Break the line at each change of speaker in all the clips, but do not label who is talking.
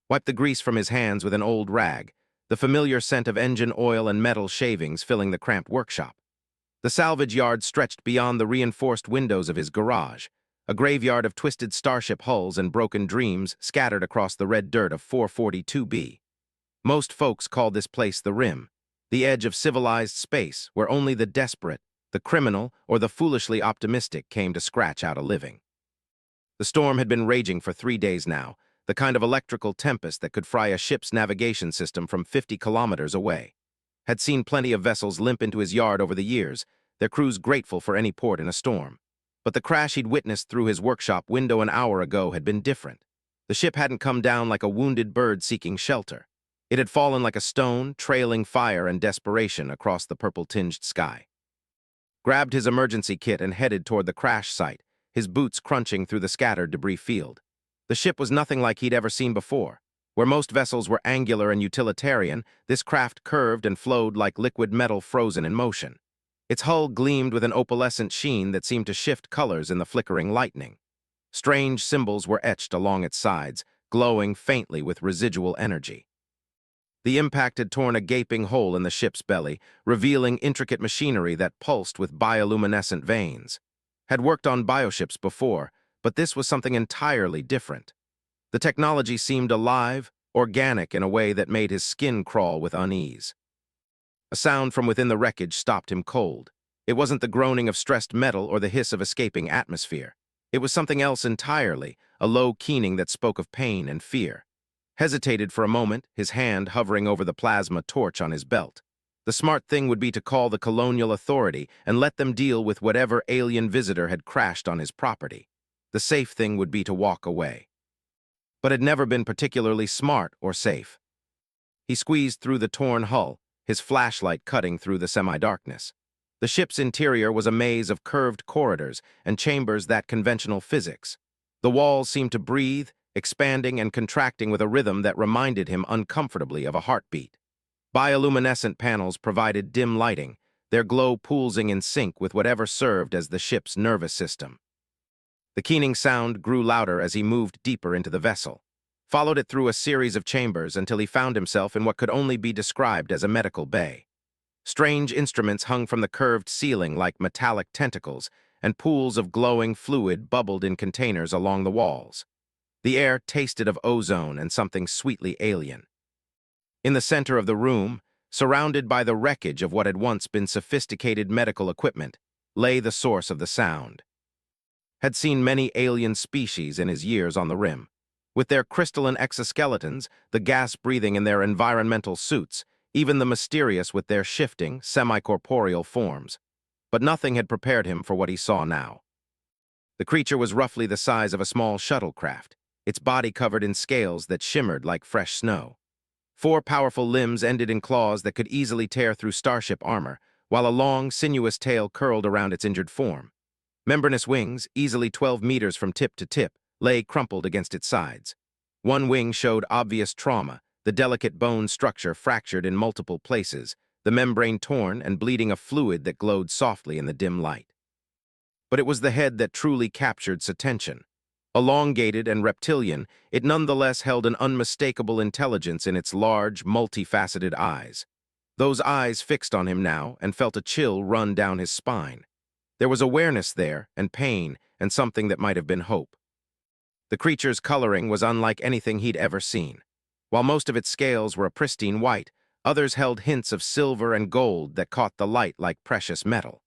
wiped the grease from his hands with an old rag, the familiar scent of engine oil and metal shavings filling the cramped workshop. The salvage yard stretched beyond the reinforced windows of his garage, a graveyard of twisted starship hulls and broken dreams scattered across the red dirt of 442B. Most folks call this place the Rim, the edge of civilized space where only the desperate, the criminal, or the foolishly optimistic came to scratch out a living. The storm had been raging for 3 days now, the kind of electrical tempest that could fry a ship's navigation system from 50 kilometers away. Had seen plenty of vessels limp into his yard over the years, their crews grateful for any port in a storm. But the crash he'd witnessed through his workshop window an hour ago had been different. The ship hadn't come down like a wounded bird seeking shelter. It had fallen like a stone, trailing fire and desperation across the purple-tinged sky. Grabbed his emergency kit and headed toward the crash site, his boots crunching through the scattered debris field. The ship was nothing like he'd ever seen before. Where most vessels were angular and utilitarian, this craft curved and flowed like liquid metal frozen in motion. Its hull gleamed with an opalescent sheen that seemed to shift colors in the flickering lightning. Strange symbols were etched along its sides, glowing faintly with residual energy. The impact had torn a gaping hole in the ship's belly, revealing intricate machinery that pulsed with bioluminescent veins. Had worked on bioships before, but this was something entirely different. The technology seemed alive, organic in a way that made his skin crawl with unease. A sound from within the wreckage stopped him cold. It wasn't the groaning of stressed metal or the hiss of escaping atmosphere. It was something else entirely, a low keening that spoke of pain and fear. Hesitated for a moment, his hand hovering over the plasma torch on his belt. The smart thing would be to call the colonial authority and let them deal with whatever alien visitor had crashed on his property. The safe thing would be to walk away. But had never been particularly smart or safe. He squeezed through the torn hull, his flashlight cutting through the semi-darkness. The ship's interior was a maze of curved corridors and chambers that conventional physics. The walls seemed to breathe, expanding and contracting with a rhythm that reminded him uncomfortably of a heartbeat. Bioluminescent panels provided dim lighting, their glow pulsing in sync with whatever served as the ship's nervous system. The keening sound grew louder as he moved deeper into the vessel, followed it through a series of chambers until he found himself in what could only be described as a medical bay. Strange instruments hung from the curved ceiling like metallic tentacles, and pools of glowing fluid bubbled in containers along the walls. The air tasted of ozone and something sweetly alien. In the center of the room, surrounded by the wreckage of what had once been sophisticated medical equipment, lay the source of the sound. Had seen many alien species in his years on the Rim. With their crystalline exoskeletons, the gas-breathing in their environmental suits, even the mysterious with their shifting, semi-corporeal forms. But nothing had prepared him for what he saw now. The creature was roughly the size of a small shuttlecraft, its body covered in scales that shimmered like fresh snow. 4 powerful limbs ended in claws that could easily tear through starship armor, while a long, sinuous tail curled around its injured form. Membranous wings, easily 12 meters from tip to tip, lay crumpled against its sides. One wing showed obvious trauma, the delicate bone structure fractured in multiple places, the membrane torn and bleeding a fluid that glowed softly in the dim light. But it was the head that truly captured attention. Elongated and reptilian, it nonetheless held an unmistakable intelligence in its large, multifaceted eyes. Those eyes fixed on him now and felt a chill run down his spine. There was awareness there, and pain, and something that might have been hope. The creature's coloring was unlike anything he'd ever seen. While most of its scales were a pristine white, others held hints of silver and gold that caught the light like precious metal.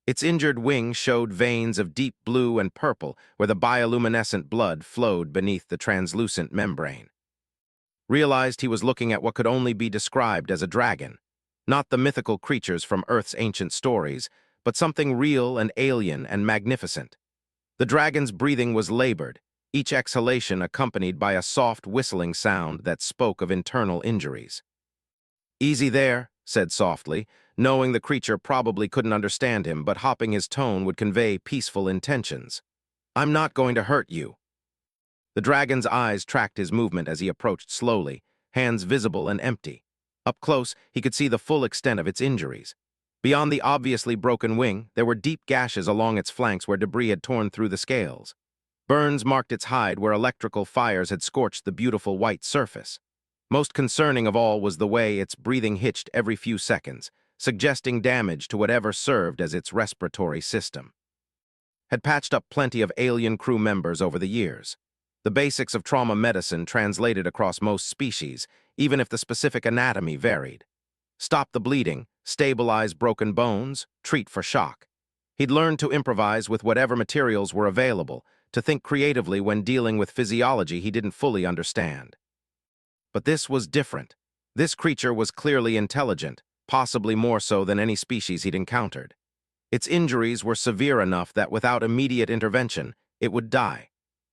Its injured wing showed veins of deep blue and purple where the bioluminescent blood flowed beneath the translucent membrane. Realized he was looking at what could only be described as a dragon. Not the mythical creatures from Earth's ancient stories, but something real and alien and magnificent. The dragon's breathing was labored, each exhalation accompanied by a soft whistling sound that spoke of internal injuries. "Easy there," said softly, knowing the creature probably couldn't understand him, but hopping his tone would convey peaceful intentions. "I'm not going to hurt you." The dragon's eyes tracked his movement as he approached slowly, hands visible and empty. Up close, he could see the full extent of its injuries. Beyond the obviously broken wing, there were deep gashes along its flanks where debris had torn through the scales. Burns marked its hide where electrical fires had scorched the beautiful white surface. Most concerning of all was the way its breathing hitched every few seconds, suggesting damage to whatever served as its respiratory system. Had patched up plenty of alien crew members over the years. The basics of trauma medicine translated across most species, even if the specific anatomy varied. Stop the bleeding, stabilize broken bones, treat for shock. He'd learned to improvise with whatever materials were available, to think creatively when dealing with physiology he didn't fully understand. But this was different. This creature was clearly intelligent, possibly more so than any species he'd encountered. Its injuries were severe enough that without immediate intervention, it would die.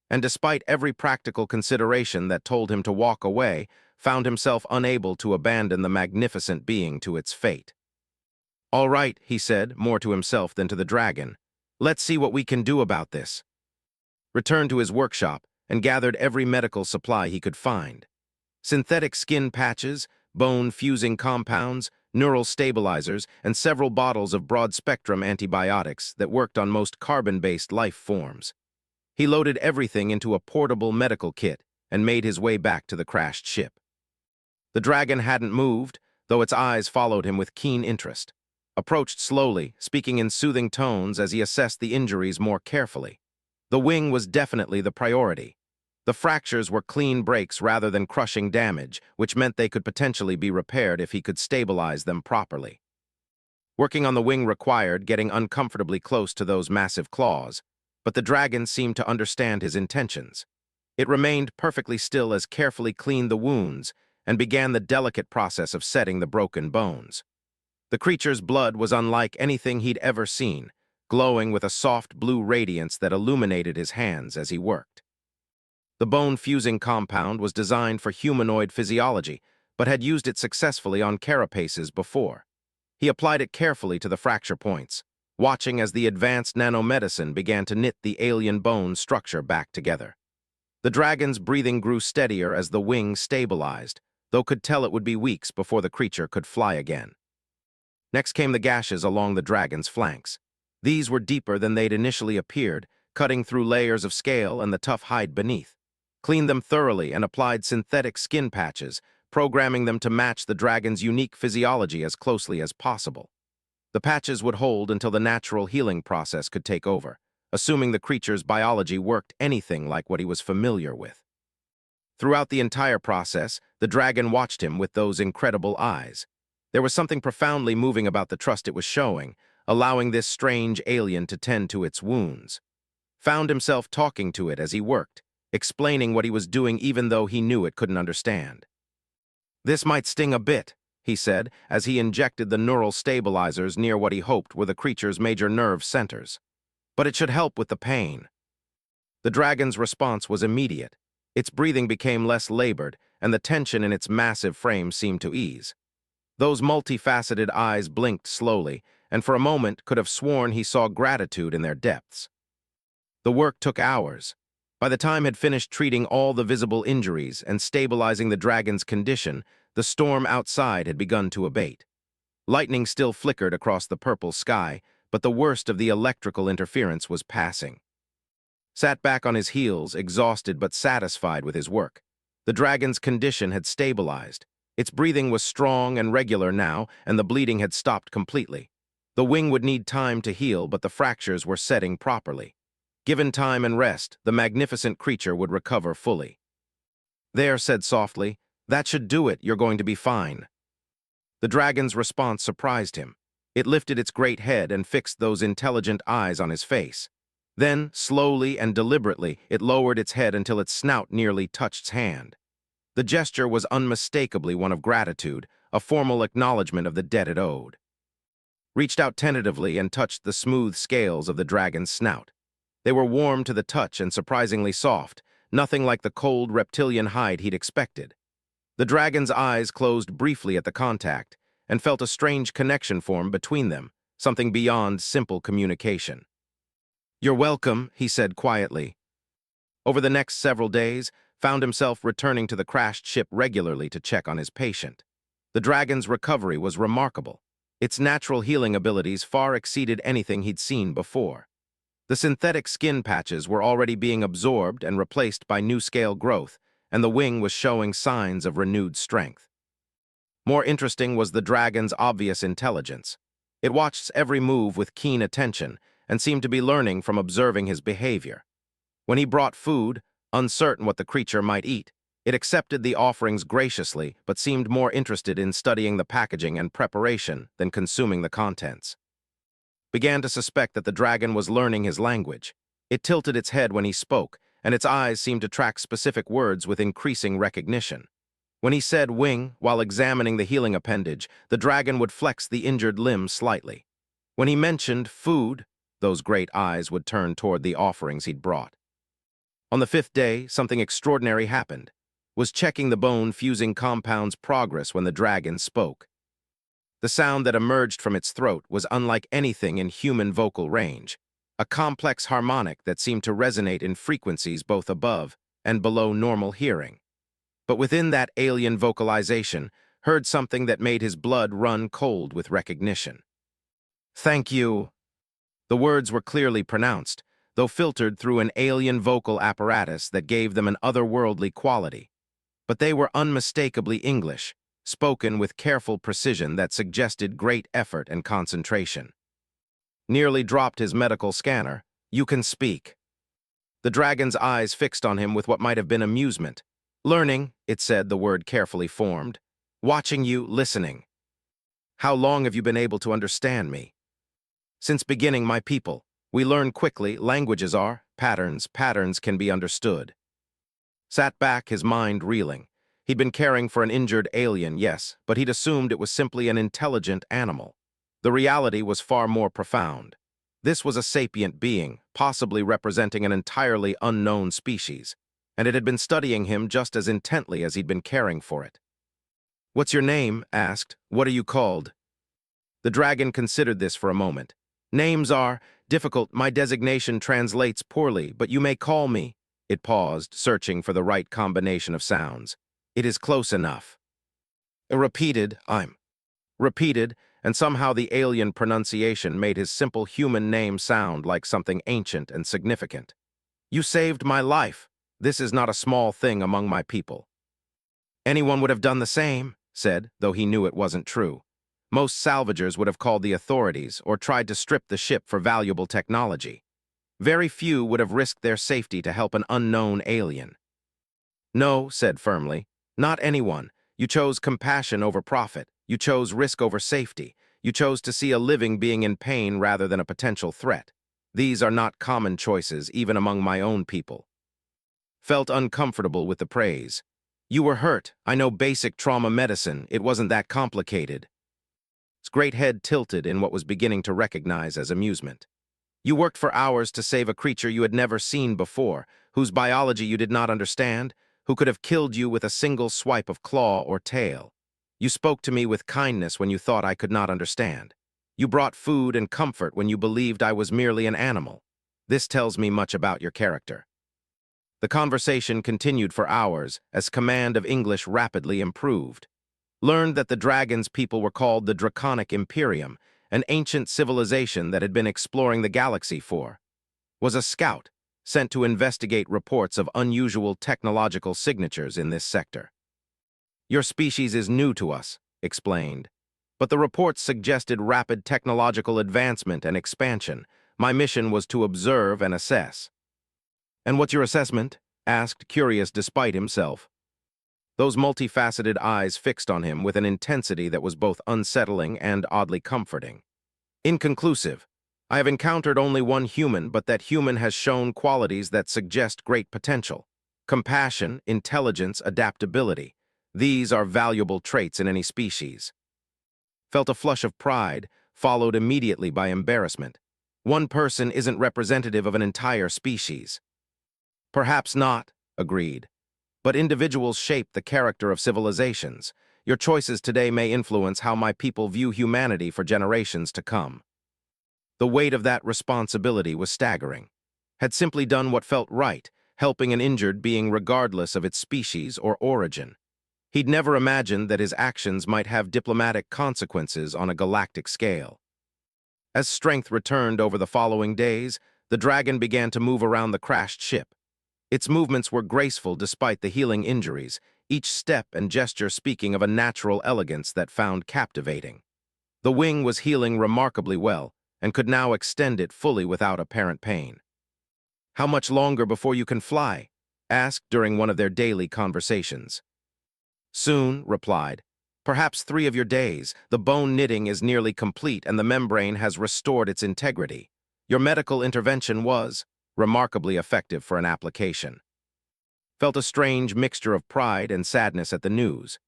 And despite every practical consideration that told him to walk away, found himself unable to abandon the magnificent being to its fate. "All right," he said, more to himself than to the dragon. "Let's see what we can do about this." Returned to his workshop and gathered every medical supply he could find. Synthetic skin patches, bone-fusing compounds, neural stabilizers, and several bottles of broad-spectrum antibiotics that worked on most carbon-based life forms. He loaded everything into a portable medical kit and made his way back to the crashed ship. The dragon hadn't moved, though its eyes followed him with keen interest. Approached slowly, speaking in soothing tones as he assessed the injuries more carefully. The wing was definitely the priority. The fractures were clean breaks rather than crushing damage, which meant they could potentially be repaired if he could stabilize them properly. Working on the wing required getting uncomfortably close to those massive claws, but the dragon seemed to understand his intentions. It remained perfectly still as carefully cleaned the wounds and began the delicate process of setting the broken bones. The creature's blood was unlike anything he'd ever seen, glowing with a soft blue radiance that illuminated his hands as he worked. The bone-fusing compound was designed for humanoid physiology, but had used it successfully on carapaces before. He applied it carefully to the fracture points, watching as the advanced nanomedicine began to knit the alien bone structure back together. The dragon's breathing grew steadier as the wing stabilized, though could tell it would be weeks before the creature could fly again. Next came the gashes along the dragon's flanks. These were deeper than they'd initially appeared, cutting through layers of scale and the tough hide beneath. Cleaned them thoroughly and applied synthetic skin patches, programming them to match the dragon's unique physiology as closely as possible. The patches would hold until the natural healing process could take over, assuming the creature's biology worked anything like what he was familiar with. Throughout the entire process, the dragon watched him with those incredible eyes. There was something profoundly moving about the trust it was showing, allowing this strange alien to tend to its wounds. Found himself talking to it as he worked, explaining what he was doing even though he knew it couldn't understand. "This might sting a bit," he said, as he injected the neural stabilizers near what he hoped were the creature's major nerve centers. "But it should help with the pain." The dragon's response was immediate. Its breathing became less labored, and the tension in its massive frame seemed to ease. Those multifaceted eyes blinked slowly, and for a moment could have sworn he saw gratitude in their depths. The work took hours. By the time had finished treating all the visible injuries and stabilizing the dragon's condition, the storm outside had begun to abate. Lightning still flickered across the purple sky, but the worst of the electrical interference was passing. Sat back on his heels, exhausted but satisfied with his work. The dragon's condition had stabilized. Its breathing was strong and regular now, and the bleeding had stopped completely. The wing would need time to heal, but the fractures were setting properly. Given time and rest, the magnificent creature would recover fully. "There," said softly, "that should do it, you're going to be fine." The dragon's response surprised him. It lifted its great head and fixed those intelligent eyes on his face. Then, slowly and deliberately, it lowered its head until its snout nearly touched its hand. The gesture was unmistakably one of gratitude, a formal acknowledgement of the debt it owed. Reached out tentatively and touched the smooth scales of the dragon's snout. They were warm to the touch and surprisingly soft, nothing like the cold reptilian hide he'd expected. The dragon's eyes closed briefly at the contact, and felt a strange connection form between them, something beyond simple communication. "You're welcome," he said quietly. Over the next several days, found himself returning to the crashed ship regularly to check on his patient. The dragon's recovery was remarkable. Its natural healing abilities far exceeded anything he'd seen before. The synthetic skin patches were already being absorbed and replaced by new scale growth, and the wing was showing signs of renewed strength. More interesting was the dragon's obvious intelligence. It watched every move with keen attention and seemed to be learning from observing his behavior. When he brought food, uncertain what the creature might eat, it accepted the offerings graciously but seemed more interested in studying the packaging and preparation than consuming the contents. Began to suspect that the dragon was learning his language. It tilted its head when he spoke, and its eyes seemed to track specific words with increasing recognition. When he said wing while examining the healing appendage, the dragon would flex the injured limb slightly. When he mentioned food, those great eyes would turn toward the offerings he'd brought. On the 5th day, something extraordinary happened. Was checking the bone-fusing compound's progress when the dragon spoke. The sound that emerged from its throat was unlike anything in human vocal range, a complex harmonic that seemed to resonate in frequencies both above and below normal hearing. But within that alien vocalization, heard something that made his blood run cold with recognition. "Thank you." The words were clearly pronounced, though filtered through an alien vocal apparatus that gave them an otherworldly quality. But they were unmistakably English, spoken with careful precision that suggested great effort and concentration. Nearly dropped his medical scanner. "You can speak." The dragon's eyes fixed on him with what might have been amusement. "Learning," it said, the word carefully formed. "Watching you, listening." "How long have you been able to understand me?" "Since beginning, my people. We learn quickly, languages are, patterns can be understood." Sat back, his mind reeling. He'd been caring for an injured alien, yes, but he'd assumed it was simply an intelligent animal. The reality was far more profound. This was a sapient being, possibly representing an entirely unknown species, and it had been studying him just as intently as he'd been caring for it. "What's your name?" asked. "What are you called?" The dragon considered this for a moment. "Names are difficult. My designation translates poorly, but you may call me." It paused, searching for the right combination of sounds. "It is close enough." It repeated, "I'm." Repeated, and somehow the alien pronunciation made his simple human name sound like something ancient and significant. "You saved my life. This is not a small thing among my people." "Anyone would have done the same," said, though he knew it wasn't true. "Most salvagers would have called the authorities or tried to strip the ship for valuable technology. Very few would have risked their safety to help an unknown alien." "No," said firmly, "not anyone. You chose compassion over profit. You chose risk over safety. You chose to see a living being in pain rather than a potential threat. These are not common choices, even among my own people." Felt uncomfortable with the praise. "You were hurt. I know basic trauma medicine. It wasn't that complicated." His great head tilted in what was beginning to recognize as amusement. "You worked for hours to save a creature you had never seen before, whose biology you did not understand, who could have killed you with a single swipe of claw or tail. You spoke to me with kindness when you thought I could not understand. You brought food and comfort when you believed I was merely an animal. This tells me much about your character." The conversation continued for hours as command of English rapidly improved. Learned that the dragon's people were called the Draconic Imperium, an ancient civilization that had been exploring the galaxy for. Was a scout, sent to investigate reports of unusual technological signatures in this sector. "Your species is new to us," explained. "But the reports suggested rapid technological advancement and expansion. My mission was to observe and assess." "And what's your assessment?" asked, curious despite himself. Those multifaceted eyes fixed on him with an intensity that was both unsettling and oddly comforting. "Inconclusive. I have encountered only one human, but that human has shown qualities that suggest great potential. Compassion, intelligence, adaptability. These are valuable traits in any species." Felt a flush of pride, followed immediately by embarrassment. One person isn't representative of an entire species. "Perhaps not," agreed. "But individuals shape the character of civilizations. Your choices today may influence how my people view humanity for generations to come." The weight of that responsibility was staggering. Had simply done what felt right, helping an injured being regardless of its species or origin. He'd never imagined that his actions might have diplomatic consequences on a galactic scale. As strength returned over the following days, the dragon began to move around the crashed ship. Its movements were graceful despite the healing injuries, each step and gesture speaking of a natural elegance that found captivating. The wing was healing remarkably well, and could now extend it fully without apparent pain. "How much longer before you can fly?" asked during one of their daily conversations. "Soon," replied. "Perhaps 3 of your days. The bone knitting is nearly complete and the membrane has restored its integrity. Your medical intervention was remarkably effective for an application." Felt a strange mixture of pride and sadness at the news.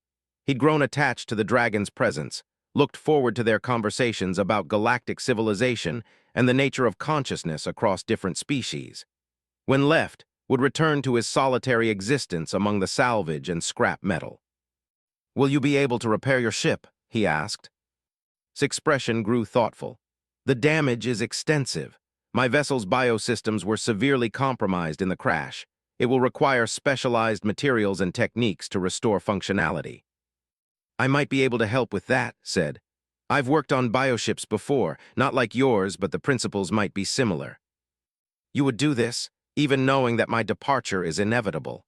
He'd grown attached to the dragon's presence, looked forward to their conversations about galactic civilization and the nature of consciousness across different species. When left, would return to his solitary existence among the salvage and scrap metal. "Will you be able to repair your ship?" he asked. His expression grew thoughtful. "The damage is extensive. My vessel's biosystems were severely compromised in the crash. It will require specialized materials and techniques to restore functionality." "I might be able to help with that," said. "I've worked on bioships before, not like yours, but the principles might be similar." "You would do this, even knowing that my departure is inevitable?"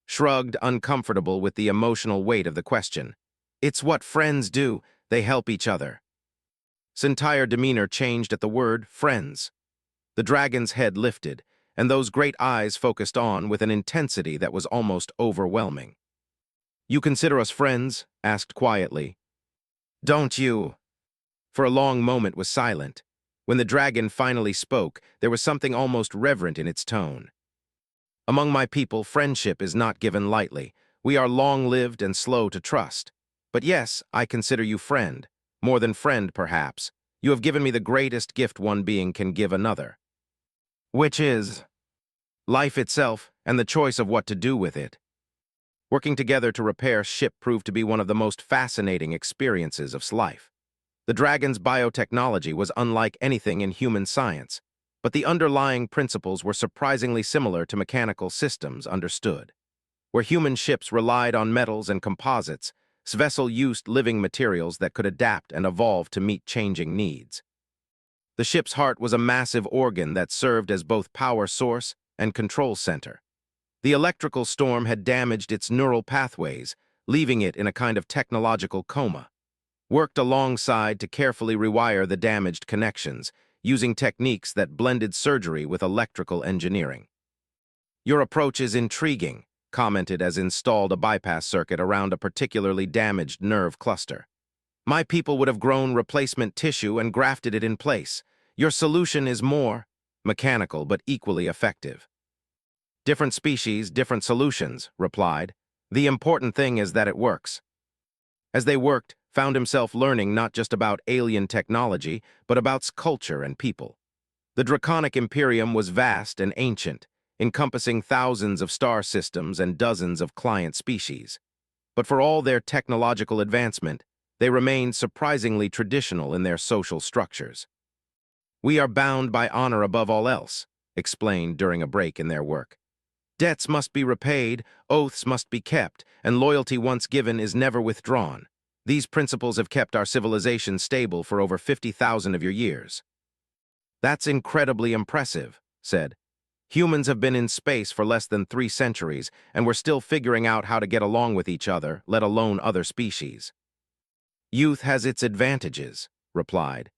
Shrugged, uncomfortable with the emotional weight of the question. "It's what friends do. They help each other." His entire demeanor changed at the word friends. The dragon's head lifted, and those great eyes focused on with an intensity that was almost overwhelming. "You consider us friends?" asked quietly. "Don't you?" For a long moment was silent. When the dragon finally spoke, there was something almost reverent in its tone. "Among my people, friendship is not given lightly. We are long-lived and slow to trust. But yes, I consider you friend. More than friend, perhaps. You have given me the greatest gift one being can give another. Which is life itself and the choice of what to do with it." Working together to repair ship proved to be one of the most fascinating experiences of life. The dragon's biotechnology was unlike anything in human science, but the underlying principles were surprisingly similar to mechanical systems understood. Where human ships relied on metals and composites, this vessel used living materials that could adapt and evolve to meet changing needs. The ship's heart was a massive organ that served as both power source and control center. The electrical storm had damaged its neural pathways, leaving it in a kind of technological coma. Worked alongside to carefully rewire the damaged connections, using techniques that blended surgery with electrical engineering. "Your approach is intriguing," commented as installed a bypass circuit around a particularly damaged nerve cluster. "My people would have grown replacement tissue and grafted it in place. Your solution is more mechanical but equally effective." "Different species, different solutions," replied. "The important thing is that it works." As they worked, found himself learning not just about alien technology, but about culture and people. The Draconic Imperium was vast and ancient, encompassing thousands of star systems and dozens of client species. But for all their technological advancement, they remained surprisingly traditional in their social structures. "We are bound by honor above all else," explained during a break in their work. "Debts must be repaid, oaths must be kept, and loyalty once given is never withdrawn. These principles have kept our civilization stable for over 50,000 of your years." "That's incredibly impressive," said. "Humans have been in space for less than 3 centuries, and we're still figuring out how to get along with each other, let alone other species." "Youth has its advantages," replied.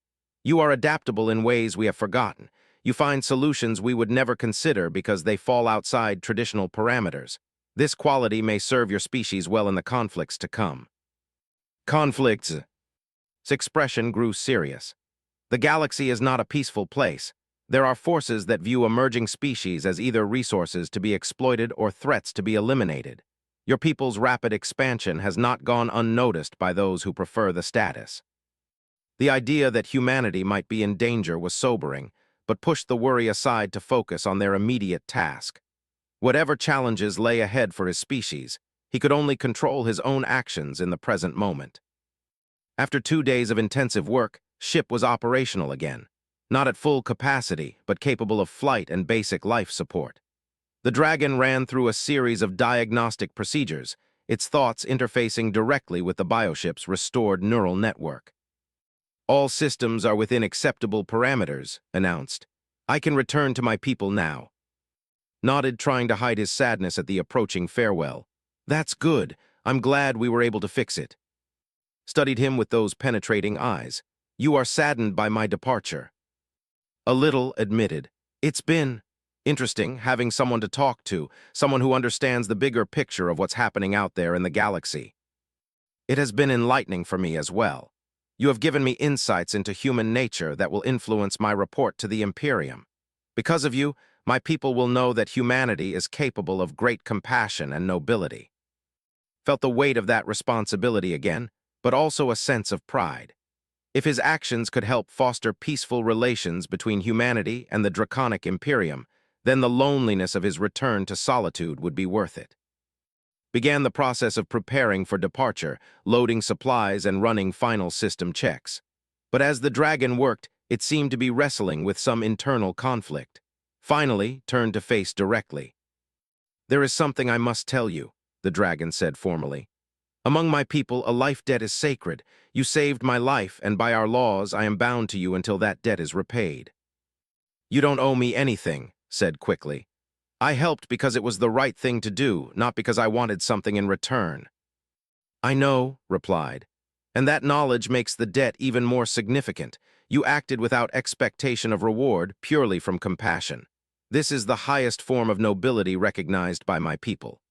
"You are adaptable in ways we have forgotten. You find solutions we would never consider because they fall outside traditional parameters. This quality may serve your species well in the conflicts to come." "Conflicts." His expression grew serious. "The galaxy is not a peaceful place. There are forces that view emerging species as either resources to be exploited or threats to be eliminated. Your people's rapid expansion has not gone unnoticed by those who prefer the status." The idea that humanity might be in danger was sobering, but pushed the worry aside to focus on their immediate task. Whatever challenges lay ahead for his species, he could only control his own actions in the present moment. After 2 days of intensive work, ship was operational again. Not at full capacity, but capable of flight and basic life support. The Dragon ran through a series of diagnostic procedures, its thoughts interfacing directly with the bioship's restored neural network. "All systems are within acceptable parameters," announced. I can return to my people now. Nodded, trying to hide his sadness at the approaching farewell. That's good. I'm glad we were able to fix it. Studied him with those penetrating eyes. You are saddened by my departure. A little, admitted. It's been interesting having someone to talk to, someone who understands the bigger picture of what's happening out there in the galaxy. It has been enlightening for me as well. You have given me insights into human nature that will influence my report to the Imperium. Because of you, my people will know that humanity is capable of great compassion and nobility. Felt the weight of that responsibility again, but also a sense of pride. If his actions could help foster peaceful relations between humanity and the draconic Imperium, then the loneliness of his return to solitude would be worth it. Began the process of preparing for departure, loading supplies and running final system checks. But as the dragon worked, it seemed to be wrestling with some internal conflict. Finally, turned to face directly. There is something I must tell you, the dragon said formally. Among my people, a life debt is sacred. You saved my life, and by our laws, I am bound to you until that debt is repaid. You don't owe me anything, said quickly. I helped because it was the right thing to do, not because I wanted something in return. I know, replied, and that knowledge makes the debt even more significant. You acted without expectation of reward, purely from compassion. This is the highest form of nobility recognized by my people.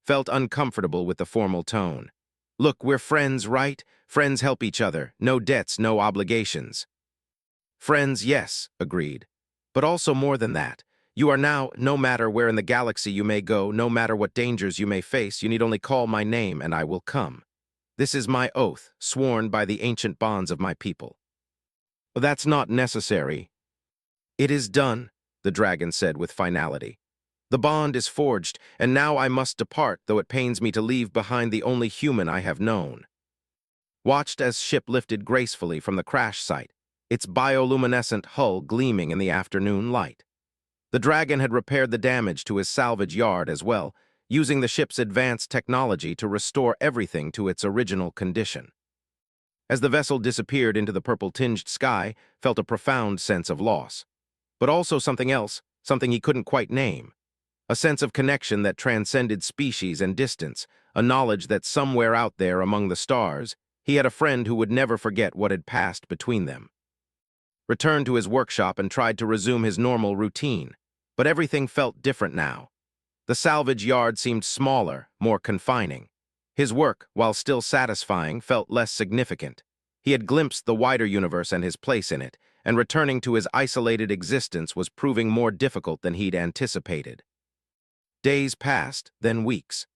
Felt uncomfortable with the formal tone. Look, we're friends, right? Friends help each other. No debts, no obligations. Friends, yes, agreed. But also more than that. You are now, no matter where in the galaxy you may go, no matter what dangers you may face, you need only call my name and I will come. This is my oath, sworn by the ancient bonds of my people. That's not necessary. It is done, the dragon said with finality. The bond is forged, and now I must depart, though it pains me to leave behind the only human I have known. Watched as ship lifted gracefully from the crash site, its bioluminescent hull gleaming in the afternoon light. The dragon had repaired the damage to his salvage yard as well, using the ship's advanced technology to restore everything to its original condition. As the vessel disappeared into the purple-tinged sky, felt a profound sense of loss. But also something else, something he couldn't quite name. A sense of connection that transcended species and distance, a knowledge that somewhere out there among the stars, he had a friend who would never forget what had passed between them. Returned to his workshop and tried to resume his normal routine, but everything felt different now. The salvage yard seemed smaller, more confining. His work, while still satisfying, felt less significant. He had glimpsed the wider universe and his place in it, and returning to his isolated existence was proving more difficult than he'd anticipated. Days passed, then weeks.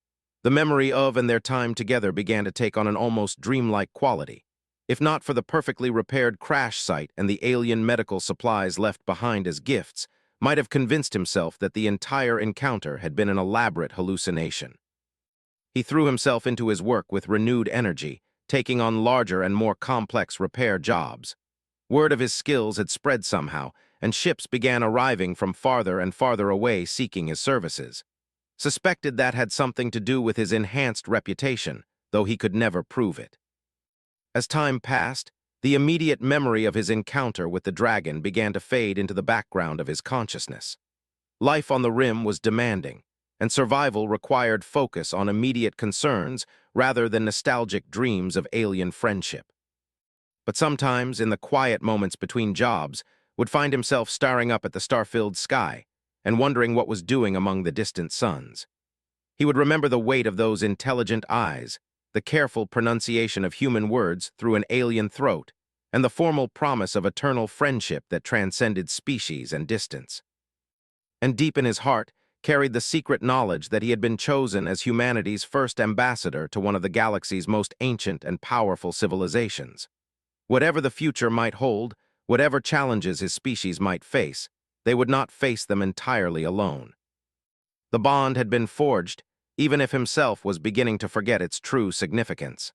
The memory of and their time together began to take on an almost dreamlike quality. If not for the perfectly repaired crash site and the alien medical supplies left behind as gifts, might have convinced himself that the entire encounter had been an elaborate hallucination. He threw himself into his work with renewed energy, taking on larger and more complex repair jobs. Word of his skills had spread somehow, and ships began arriving from farther and farther away seeking his services. Suspected that had something to do with his enhanced reputation, though he could never prove it. As time passed, the immediate memory of his encounter with the dragon began to fade into the background of his consciousness. Life on the Rim was demanding, and survival required focus on immediate concerns rather than nostalgic dreams of alien friendship. But sometimes, in the quiet moments between jobs, would find himself staring up at the star-filled sky and wondering what was doing among the distant suns. He would remember the weight of those intelligent eyes, the careful pronunciation of human words through an alien throat, and the formal promise of eternal friendship that transcended species and distance. And deep in his heart carried the secret knowledge that he had been chosen as humanity's first ambassador to one of the galaxy's most ancient and powerful civilizations. Whatever the future might hold, whatever challenges his species might face, they would not face them entirely alone. The bond had been forged, even if himself was beginning to forget its true significance.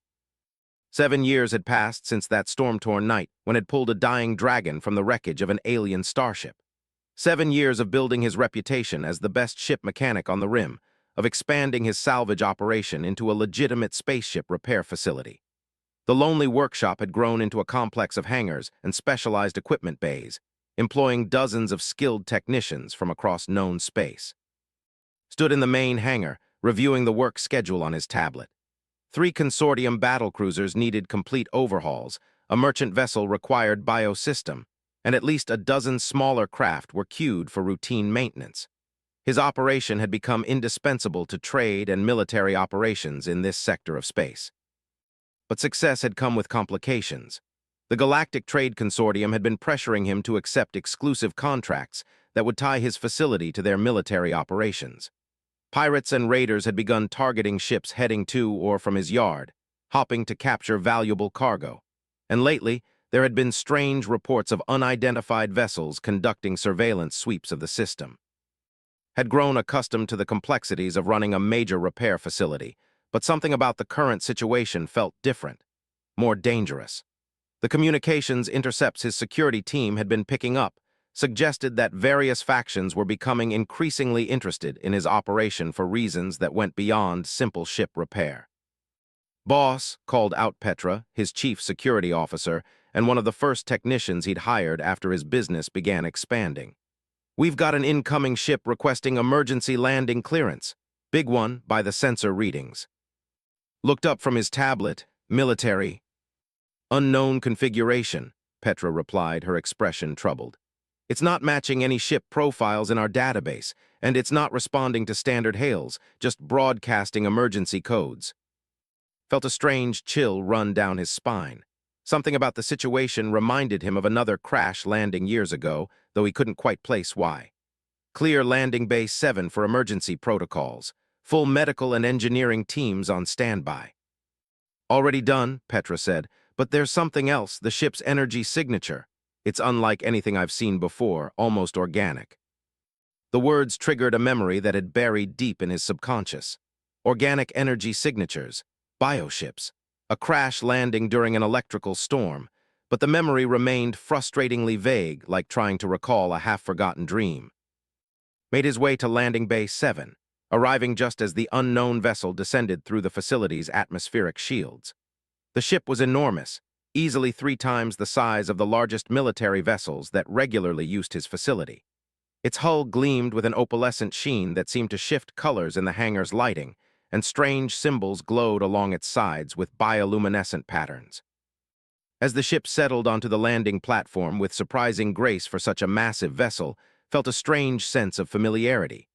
7 years had passed since that storm-torn night when it pulled a dying dragon from the wreckage of an alien starship. 7 years of building his reputation as the best ship mechanic on the Rim, of expanding his salvage operation into a legitimate spaceship repair facility. The lonely workshop had grown into a complex of hangars and specialized equipment bays, employing dozens of skilled technicians from across known space. Stood in the main hangar, reviewing the work schedule on his tablet. 3 consortium battlecruisers needed complete overhauls, a merchant vessel required biosystem, and at least a dozen smaller craft were queued for routine maintenance. His operation had become indispensable to trade and military operations in this sector of space. But success had come with complications. The Galactic Trade Consortium had been pressuring him to accept exclusive contracts that would tie his facility to their military operations. Pirates and raiders had begun targeting ships heading to or from his yard, hopping to capture valuable cargo. And lately, there had been strange reports of unidentified vessels conducting surveillance sweeps of the system. Had grown accustomed to the complexities of running a major repair facility, but something about the current situation felt different, more dangerous. The communications intercepts his security team had been picking up suggested that various factions were becoming increasingly interested in his operation for reasons that went beyond simple ship repair. Boss called out Petra, his chief security officer, and one of the first technicians he'd hired after his business began expanding. "We've got an incoming ship requesting emergency landing clearance. Big one by the sensor readings." Looked up from his tablet. "Military. Unknown configuration," Petra replied, her expression troubled. "It's not matching any ship profiles in our database, and it's not responding to standard hails, just broadcasting emergency codes." Felt a strange chill run down his spine. Something about the situation reminded him of another crash landing years ago, though he couldn't quite place why. "Clear Landing Bay 7 for emergency protocols. Full medical and engineering teams on standby." "Already done," Petra said, "but there's something else, the ship's energy signature. It's unlike anything I've seen before, almost organic." The words triggered a memory that had buried deep in his subconscious. Organic energy signatures, bioships, a crash landing during an electrical storm, but the memory remained frustratingly vague, like trying to recall a half-forgotten dream. Made his way to Landing Bay 7, arriving just as the unknown vessel descended through the facility's atmospheric shields. The ship was enormous, easily 3 times the size of the largest military vessels that regularly used his facility. Its hull gleamed with an opalescent sheen that seemed to shift colors in the hangar's lighting, and strange symbols glowed along its sides with bioluminescent patterns. As the ship settled onto the landing platform with surprising grace for such a massive vessel, felt a strange sense of familiarity.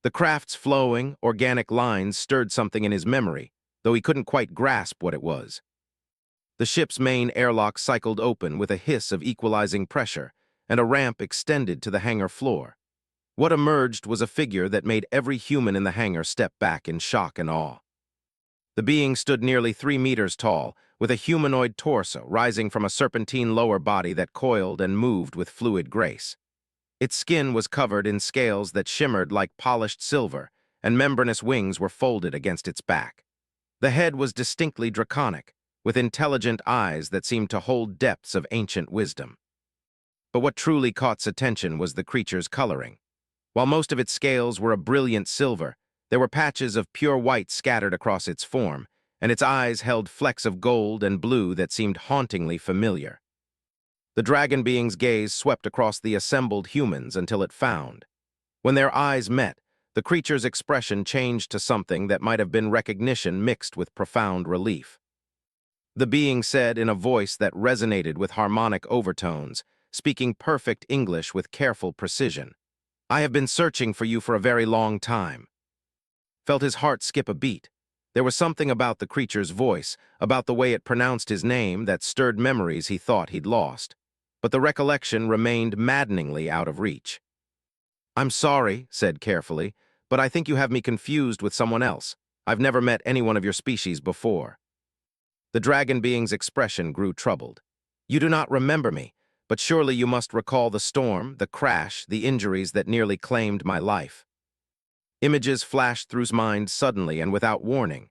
The craft's flowing, organic lines stirred something in his memory, though he couldn't quite grasp what it was. The ship's main airlock cycled open with a hiss of equalizing pressure, and a ramp extended to the hangar floor. What emerged was a figure that made every human in the hangar step back in shock and awe. The being stood nearly 3 meters tall, with a humanoid torso rising from a serpentine lower body that coiled and moved with fluid grace. Its skin was covered in scales that shimmered like polished silver, and membranous wings were folded against its back. The head was distinctly draconic, with intelligent eyes that seemed to hold depths of ancient wisdom. But what truly caught attention was the creature's coloring. While most of its scales were a brilliant silver, there were patches of pure white scattered across its form, and its eyes held flecks of gold and blue that seemed hauntingly familiar. The dragon being's gaze swept across the assembled humans until it found. When their eyes met, the creature's expression changed to something that might have been recognition mixed with profound relief. The being said in a voice that resonated with harmonic overtones, speaking perfect English with careful precision, "I have been searching for you for a very long time." Felt his heart skip a beat. There was something about the creature's voice, about the way it pronounced his name, that stirred memories he thought he'd lost. But the recollection remained maddeningly out of reach. "I'm sorry," said carefully, "but I think you have me confused with someone else. I've never met anyone of your species before." The dragon being's expression grew troubled. "You do not remember me, but surely you must recall the storm, the crash, the injuries that nearly claimed my life." Images flashed through his mind suddenly and without warning.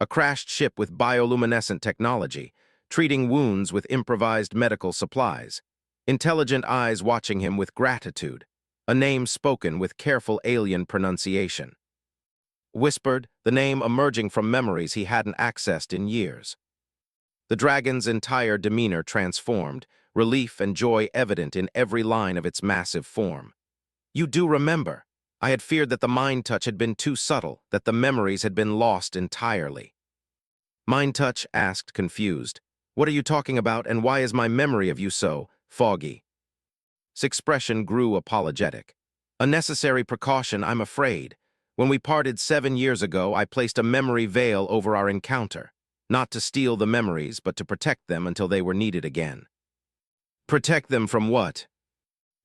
A crashed ship with bioluminescent technology, treating wounds with improvised medical supplies. Intelligent eyes watching him with gratitude. A name spoken with careful alien pronunciation. Whispered, the name emerging from memories he hadn't accessed in years. The dragon's entire demeanor transformed, relief and joy evident in every line of its massive form. You do remember. I had feared that the mind touch had been too subtle, that the memories had been lost entirely. Mind touch asked, confused. What are you talking about, and why is my memory of you so foggy? His expression grew apologetic. A necessary precaution, I'm afraid. When we parted 7 years ago, I placed a memory veil over our encounter, not to steal the memories, but to protect them until they were needed again. Protect them from what?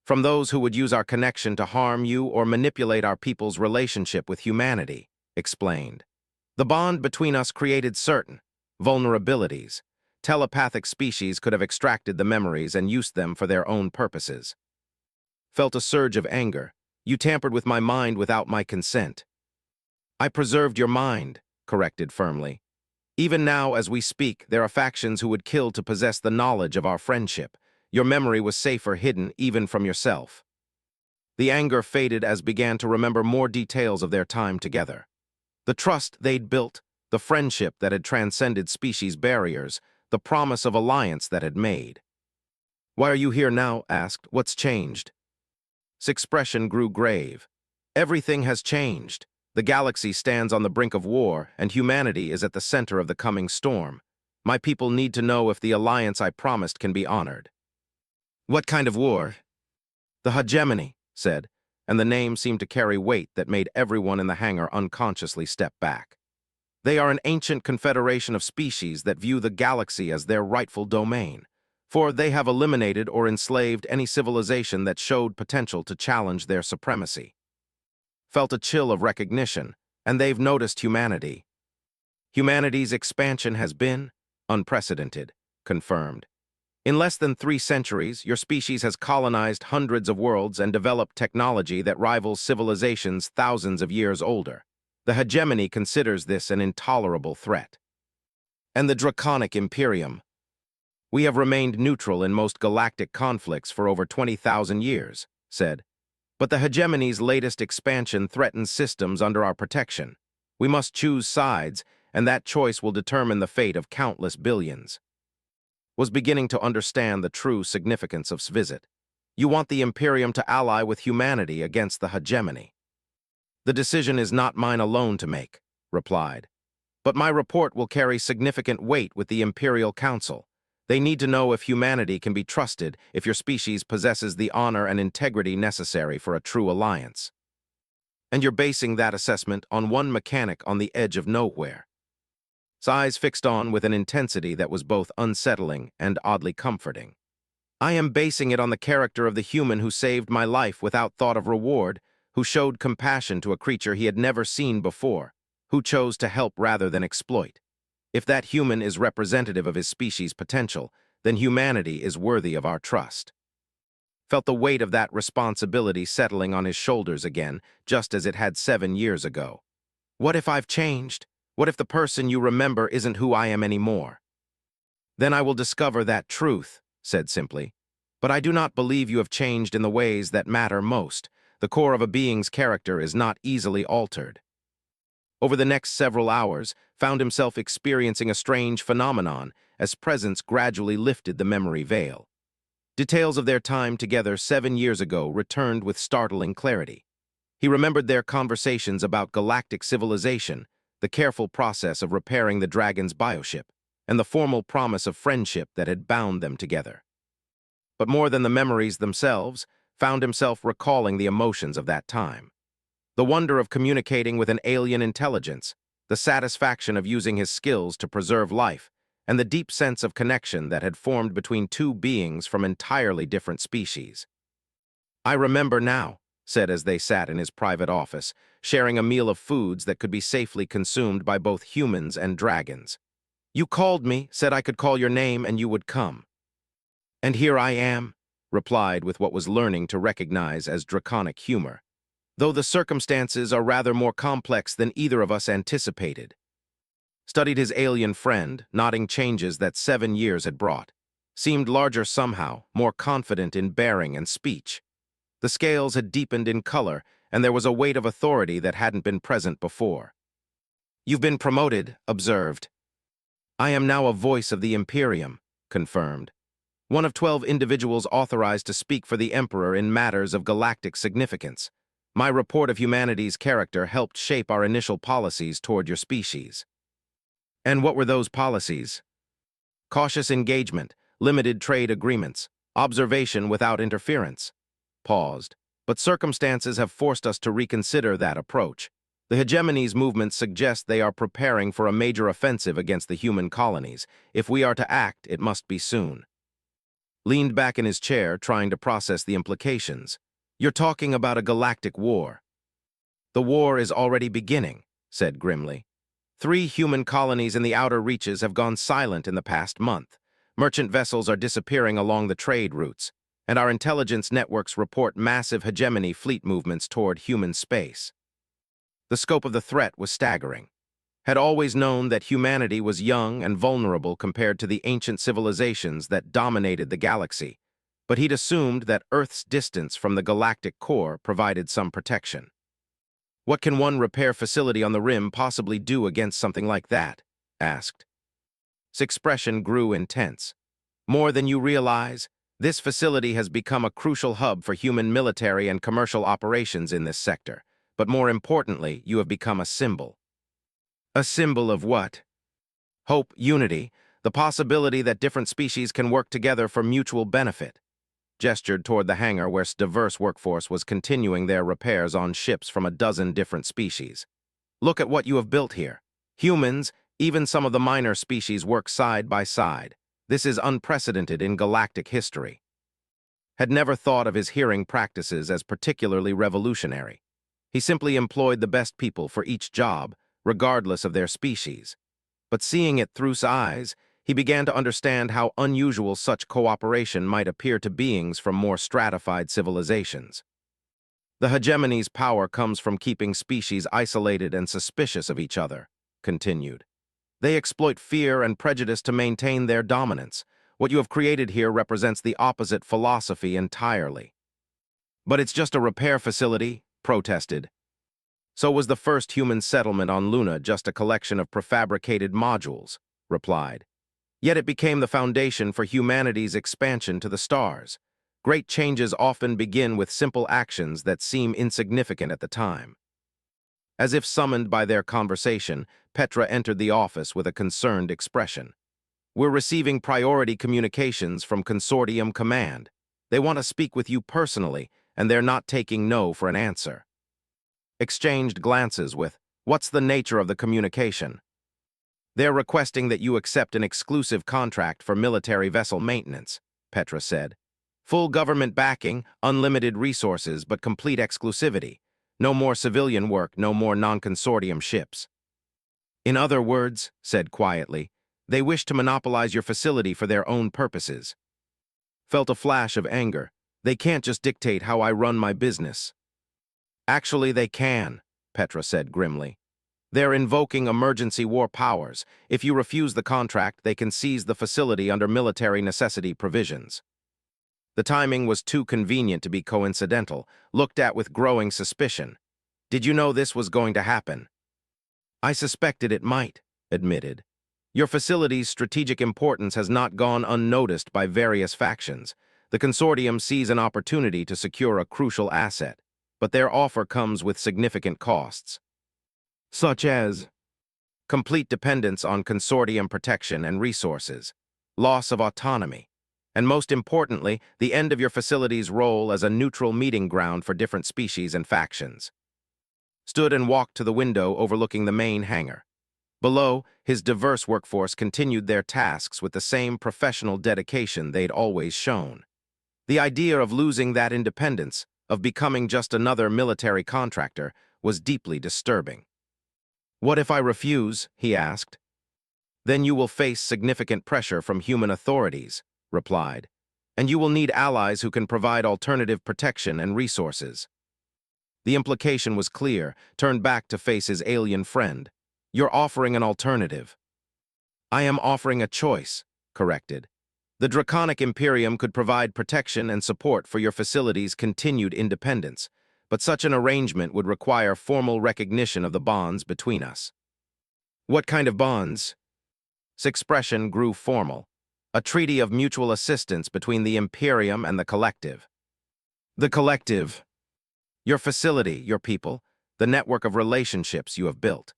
From those who would use our connection to harm you or manipulate our people's relationship with humanity, explained. The bond between us created certain vulnerabilities. Telepathic species could have extracted the memories and used them for their own purposes. Felt a surge of anger. You tampered with my mind without my consent. I preserved your mind, corrected firmly. Even now, as we speak, there are factions who would kill to possess the knowledge of our friendship. Your memory was safer hidden even from yourself. The anger faded as began to remember more details of their time together. The trust they'd built, the friendship that had transcended species barriers, the promise of alliance that had made. Why are you here now? Asked. What's changed? His expression grew grave. Everything has changed. The galaxy stands on the brink of war, and humanity is at the center of the coming storm. My people need to know if the alliance I promised can be honored. What kind of war? The hegemony, said, and the name seemed to carry weight that made everyone in the hangar unconsciously step back. They are an ancient confederation of species that view the galaxy as their rightful domain, for they have eliminated or enslaved any civilization that showed potential to challenge their supremacy. Felt a chill of recognition, and they've noticed humanity. Humanity's expansion has been unprecedented, confirmed. In less than 3 centuries, your species has colonized hundreds of worlds and developed technology that rivals civilizations thousands of years older. The hegemony considers this an intolerable threat. And the draconic Imperium. We have remained neutral in most galactic conflicts for over 20,000 years, said. But the hegemony's latest expansion threatens systems under our protection. We must choose sides, and that choice will determine the fate of countless billions. Was beginning to understand the true significance of his visit. You want the Imperium to ally with humanity against the hegemony. The decision is not mine alone to make, replied. But my report will carry significant weight with the Imperial Council. They need to know if humanity can be trusted, if your species possesses the honor and integrity necessary for a true alliance. And you're basing that assessment on one mechanic on the edge of nowhere. His eyes fixed on with an intensity that was both unsettling and oddly comforting. I am basing it on the character of the human who saved my life without thought of reward, who showed compassion to a creature he had never seen before, who chose to help rather than exploit. If that human is representative of his species' potential, then humanity is worthy of our trust. Felt the weight of that responsibility settling on his shoulders again, just as it had 7 years ago. What if I've changed? What if the person you remember isn't who I am anymore? Then I will discover that truth, said simply. But I do not believe you have changed in the ways that matter most. The core of a being's character is not easily altered. Over the next several hours, found himself experiencing a strange phenomenon as presence gradually lifted the memory veil. Details of their time together 7 years ago returned with startling clarity. He remembered their conversations about galactic civilization, the careful process of repairing the dragon's bioship, and the formal promise of friendship that had bound them together. But more than the memories themselves, found himself recalling the emotions of that time. The wonder of communicating with an alien intelligence, the satisfaction of using his skills to preserve life, and the deep sense of connection that had formed between two beings from entirely different species. I remember now, said as they sat in his private office, sharing a meal of foods that could be safely consumed by both humans and dragons. You called me, said I could call your name and you would come. And here I am, replied with what was learning to recognize as draconic humor, though the circumstances are rather more complex than either of us anticipated. Studied his alien friend, nodding changes that 7 years had brought. Seemed larger somehow, more confident in bearing and speech. The scales had deepened in color, and there was a weight of authority that hadn't been present before. You've been promoted, observed. I am now a voice of the Imperium, confirmed. one of 12 individuals authorized to speak for the Emperor in matters of galactic significance. My report of humanity's character helped shape our initial policies toward your species. And what were those policies? Cautious engagement, limited trade agreements, observation without interference. Paused. But circumstances have forced us to reconsider that approach. The hegemony's movement suggests they are preparing for a major offensive against the human colonies. If we are to act, it must be soon. Leaned back in his chair, trying to process the implications. You're talking about a galactic war. The war is already beginning, said grimly. 3 human colonies in the outer reaches have gone silent in the past month. Merchant vessels are disappearing along the trade routes, and our intelligence networks report massive hegemony fleet movements toward human space. The scope of the threat was staggering. Had always known that humanity was young and vulnerable compared to the ancient civilizations that dominated the galaxy, but he'd assumed that Earth's distance from the galactic core provided some protection. What can one repair facility on the rim possibly do against something like that? Asked. His expression grew intense. More than you realize, this facility has become a crucial hub for human military and commercial operations in this sector, but more importantly, you have become a symbol. A symbol of what? Hope, unity, the possibility that different species can work together for mutual benefit. Gestured toward the hangar where diverse workforce was continuing their repairs on ships from a dozen different species. Look at what you have built here. Humans, even some of the minor species, work side by side. This is unprecedented in galactic history. Had never thought of his hearing practices as particularly revolutionary. He simply employed the best people for each job, regardless of their species. But seeing it through his eyes, he began to understand how unusual such cooperation might appear to beings from more stratified civilizations. The hegemony's power comes from keeping species isolated and suspicious of each other, continued. They exploit fear and prejudice to maintain their dominance. What you have created here represents the opposite philosophy entirely. But it's just a repair facility, protested. So was the first human settlement on Luna just a collection of prefabricated modules, replied. Yet it became the foundation for humanity's expansion to the stars. Great changes often begin with simple actions that seem insignificant at the time. As if summoned by their conversation, Petra entered the office with a concerned expression. We're receiving priority communications from Consortium Command. They want to speak with you personally, and they're not taking no for an answer. Exchanged glances with, what's the nature of the communication? They're requesting that you accept an exclusive contract for military vessel maintenance, Petra said. Full government backing, unlimited resources, but complete exclusivity. No more civilian work, no more non-consortium ships. In other words, said quietly, they wish to monopolize your facility for their own purposes. Felt a flash of anger. They can't just dictate how I run my business. Actually, they can, Petra said grimly. They're invoking emergency war powers. If you refuse the contract, they can seize the facility under military necessity provisions. The timing was too convenient to be coincidental, looked at with growing suspicion. Did you know this was going to happen? I suspected it might, admitted. Your facility's strategic importance has not gone unnoticed by various factions. The consortium sees an opportunity to secure a crucial asset, but their offer comes with significant costs. Such as complete dependence on consortium protection and resources, loss of autonomy, and most importantly, the end of your facility's role as a neutral meeting ground for different species and factions. Stood and walked to the window overlooking the main hangar. Below, his diverse workforce continued their tasks with the same professional dedication they'd always shown. The idea of losing that independence, of becoming just another military contractor, was deeply disturbing. What if I refuse? He asked. Then you will face significant pressure from human authorities, replied, and you will need allies who can provide alternative protection and resources. The implication was clear, turned back to face his alien friend. You're offering an alternative. I am offering a choice, corrected. The Draconic Imperium could provide protection and support for your facility's continued independence, but such an arrangement would require formal recognition of the bonds between us. What kind of bonds? His expression grew formal. a treaty of mutual assistance between the Imperium and the Collective. The Collective. Your facility, your people, the network of relationships you have built.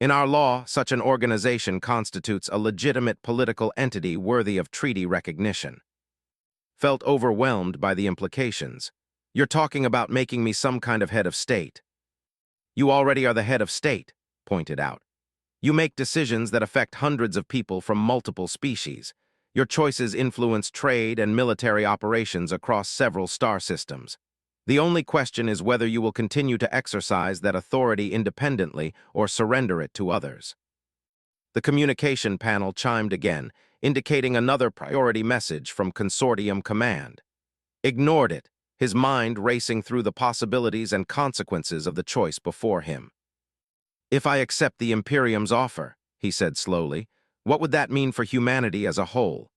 In our law, such an organization constitutes a legitimate political entity worthy of treaty recognition. Felt overwhelmed by the implications. You're talking about making me some kind of head of state. You already are the head of state, pointed out. You make decisions that affect hundreds of people from multiple species. Your choices influence trade and military operations across several star systems. The only question is whether you will continue to exercise that authority independently or surrender it to others. The communication panel chimed again, indicating another priority message from Consortium Command. Ignored it, his mind racing through the possibilities and consequences of the choice before him. If I accept the Imperium's offer, he said slowly, what would that mean for humanity as a whole?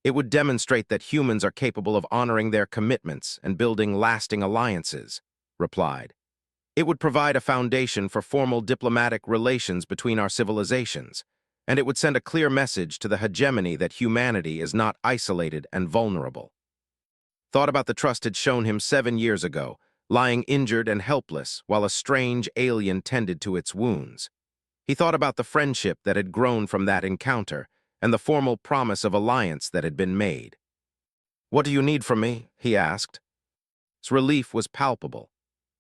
It would demonstrate that humans are capable of honoring their commitments and building lasting alliances, replied. It would provide a foundation for formal diplomatic relations between our civilizations, and it would send a clear message to the hegemony that humanity is not isolated and vulnerable. Thought about the trust had shown him 7 years ago, lying injured and helpless while a strange alien tended to its wounds. He thought about the friendship that had grown from that encounter and the formal promise of alliance that had been made. What do you need from me? He asked. His relief was palpable.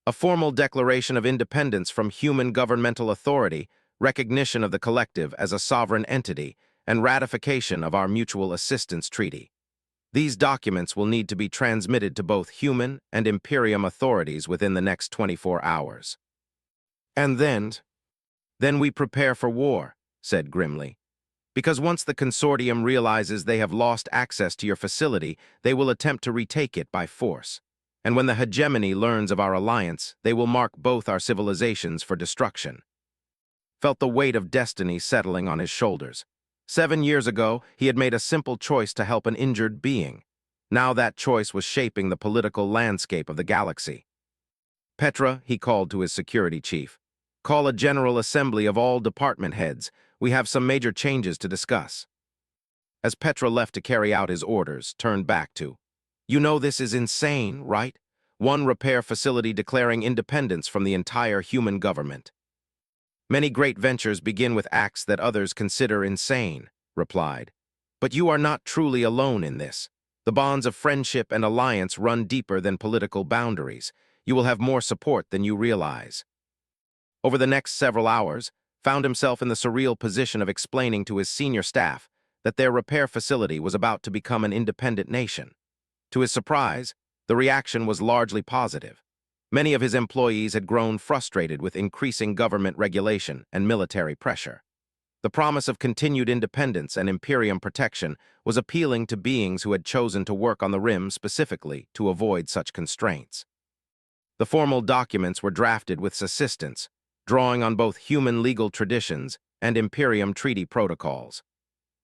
A formal declaration of independence from human governmental authority, recognition of the Collective as a sovereign entity, and ratification of our mutual assistance treaty. These documents will need to be transmitted to both human and Imperium authorities within the next 24 hours. And then we prepare for war, said grimly. Because once the Consortium realizes they have lost access to your facility, they will attempt to retake it by force. And when the hegemony learns of our alliance, they will mark both our civilizations for destruction. Felt the weight of destiny settling on his shoulders. 7 years ago, he had made a simple choice to help an injured being. Now that choice was shaping the political landscape of the galaxy. Petra, he called to his security chief. Call a general assembly of all department heads. We have some major changes to discuss. As Petra left to carry out his orders, turned back to, you know this is insane, right? One repair facility declaring independence from the entire human government. Many great ventures begin with acts that others consider insane, replied. But you are not truly alone in this. The bonds of friendship and alliance run deeper than political boundaries. You will have more support than you realize. Over the next several hours, found himself in the surreal position of explaining to his senior staff that their repair facility was about to become an independent nation. To his surprise, the reaction was largely positive. Many of his employees had grown frustrated with increasing government regulation and military pressure. The promise of continued independence and Imperium protection was appealing to beings who had chosen to work on the Rim specifically to avoid such constraints. The formal documents were drafted with assistance, drawing on both human legal traditions and Imperium treaty protocols.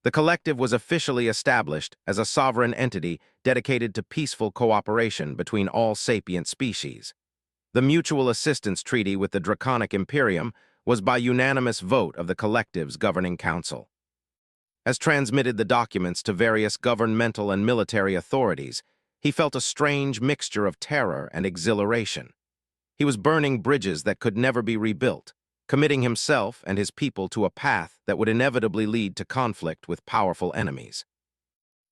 The Collective was officially established as a sovereign entity dedicated to peaceful cooperation between all sapient species. The Mutual Assistance Treaty with the Draconic Imperium was by unanimous vote of the Collective's governing council. As transmitted the documents to various governmental and military authorities, he felt a strange mixture of terror and exhilaration. He was burning bridges that could never be rebuilt, committing himself and his people to a path that would inevitably lead to conflict with powerful enemies.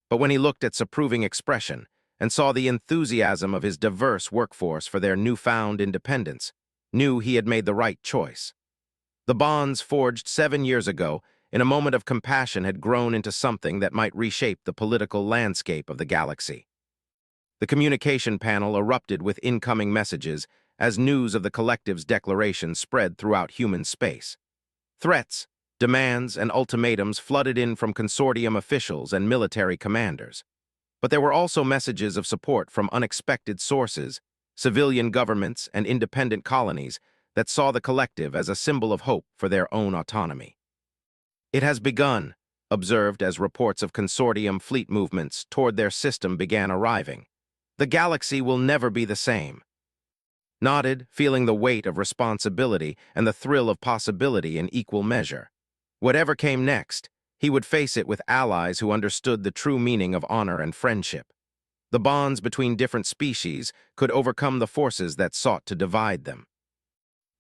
But when he looked at approving expression and saw the enthusiasm of his diverse workforce for their newfound independence, knew he had made the right choice. The bonds forged 7 years ago in a moment of compassion had grown into something that might reshape the political landscape of the galaxy. The communication panel erupted with incoming messages as news of the Collective's declaration spread throughout human space. Threats, demands, and ultimatums flooded in from Consortium officials and military commanders. But there were also messages of support from unexpected sources, civilian governments, and independent colonies that saw the Collective as a symbol of hope for their own autonomy. It has begun, observed as reports of Consortium fleet movements toward their system began arriving. The galaxy will never be the same. Nodded, feeling the weight of responsibility and the thrill of possibility in equal measure. Whatever came next, He would face it with allies who understood the true meaning of honor and friendship. The bonds between different species could overcome the forces that sought to divide them.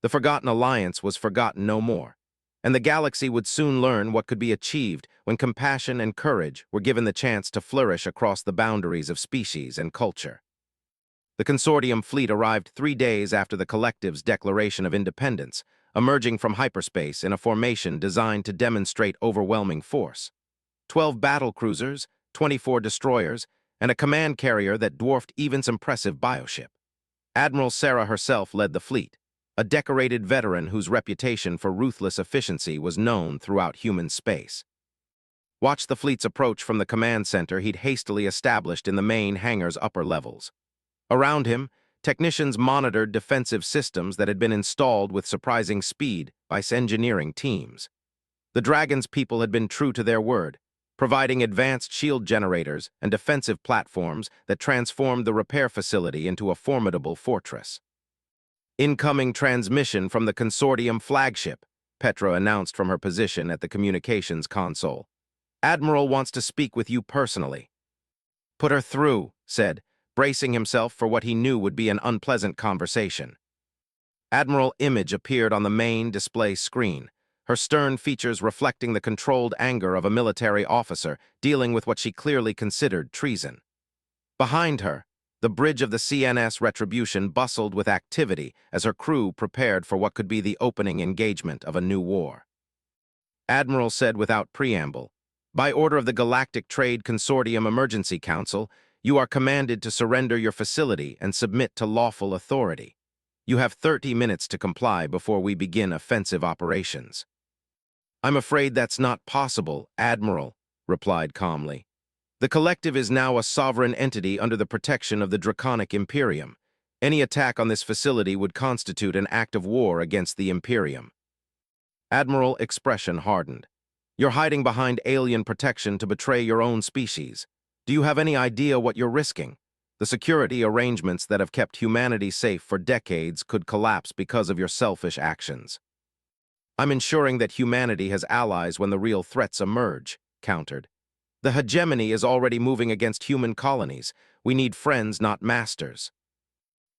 The Forgotten Alliance was forgotten no more, and the galaxy would soon learn what could be achieved when compassion and courage were given the chance to flourish across the boundaries of species and culture. The Consortium fleet arrived 3 days after the Collective's declaration of independence, emerging from hyperspace in a formation designed to demonstrate overwhelming force. 12 battle cruisers, 24 destroyers, and a command carrier that dwarfed Even's impressive bioship. Admiral Sarah herself led the fleet, a decorated veteran whose reputation for ruthless efficiency was known throughout human space. Watch the fleet's approach from the command center he'd hastily established in the main hangar's upper levels. Around him, technicians monitored defensive systems that had been installed with surprising speed by engineering teams. The Dragon's people had been true to their word, providing advanced shield generators and defensive platforms that transformed the repair facility into a formidable fortress. Incoming transmission from the Consortium flagship, Petra announced from her position at the communications console. Admiral wants to speak with you personally. Put her through, said, bracing himself for what he knew would be an unpleasant conversation. Admiral Image appeared on the main display screen, her stern features reflecting the controlled anger of a military officer dealing with what she clearly considered treason. Behind her, the bridge of the CNS Retribution bustled with activity as her crew prepared for what could be the opening engagement of a new war. Admiral said without preamble, "By order of the Galactic Trade Consortium Emergency Council, you are commanded to surrender your facility and submit to lawful authority. You have 30 minutes to comply before we begin offensive operations." "I'm afraid that's not possible, Admiral," replied calmly. "The Collective is now a sovereign entity under the protection of the Draconic Imperium. Any attack on this facility would constitute an act of war against the Imperium." Admiral expression hardened. "You're hiding behind alien protection to betray your own species. Do you have any idea what you're risking? The security arrangements that have kept humanity safe for decades could collapse because of your selfish actions." "I'm ensuring that humanity has allies when the real threats emerge," countered. "The hegemony is already moving against human colonies. We need friends, not masters."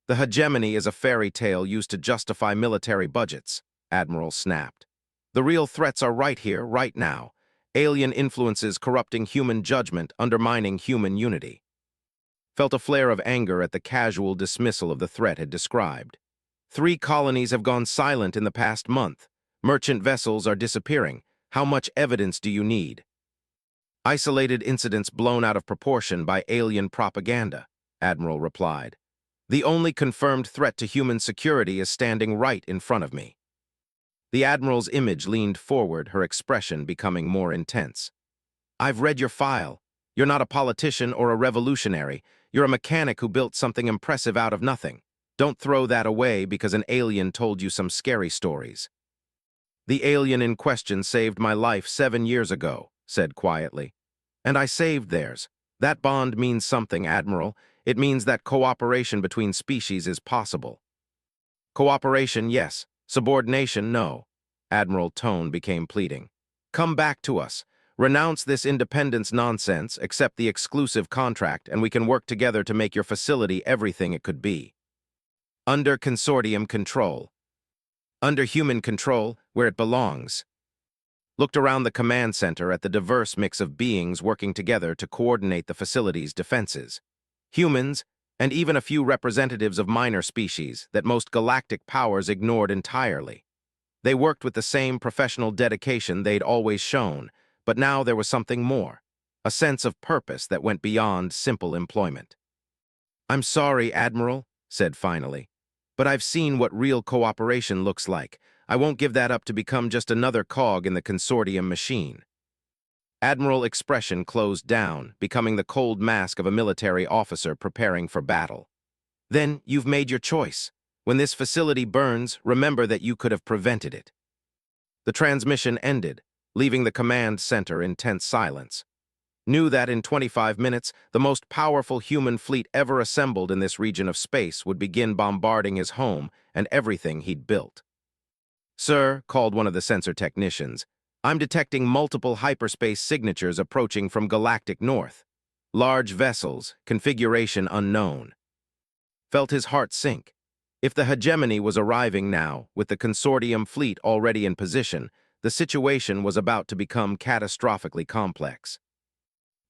"The hegemony is a fairy tale used to justify military budgets," Admiral snapped. "The real threats are right here, right now. Alien influences corrupting human judgment, undermining human unity." Felt a flare of anger at the casual dismissal of the threat had described. 3 colonies have gone silent in the past month. Merchant vessels are disappearing. How much evidence do you need? "Isolated incidents blown out of proportion by alien propaganda," Admiral replied. "The only confirmed threat to human security is standing right in front of me." The Admiral's image leaned forward, her expression becoming more intense. "I've read your file. You're not a politician or a revolutionary. You're a mechanic who built something impressive out of nothing. Don't throw that away because an alien told you some scary stories." "The alien in question saved my life 7 years ago," said quietly. "And I saved theirs. That bond means something, Admiral. It means that cooperation between species is possible." "Cooperation, yes. Subordination, no." Admiral tone became pleading. "Come back to us. Renounce this independence nonsense, accept the exclusive contract, and we can work together to make your facility everything it could be. Under Consortium control. Under human control, where it belongs." Looked around the command center at the diverse mix of beings working together to coordinate the facility's defenses. Humans, and even a few representatives of minor species that most galactic powers ignored entirely. They worked with the same professional dedication they'd always shown, but now there was something more, a sense of purpose that went beyond simple employment. "I'm sorry, Admiral," said finally, "but I've seen what real cooperation looks like. I won't give that up to become just another cog in the Consortium machine." Admiral expression closed down, becoming the cold mask of a military officer preparing for battle. "Then you've made your choice. When this facility burns, remember that you could have prevented it." The transmission ended, leaving the command center in tense silence. Knew that in 25 minutes, the most powerful human fleet ever assembled in this region of space would begin bombarding his home and everything he'd built. "Sir," called one of the sensor technicians, I'm detecting multiple hyperspace signatures approaching from galactic north. Large vessels, configuration unknown. Felt his heart sink. If the hegemony was arriving now, with the consortium fleet already in position, the situation was about to become catastrophically complex.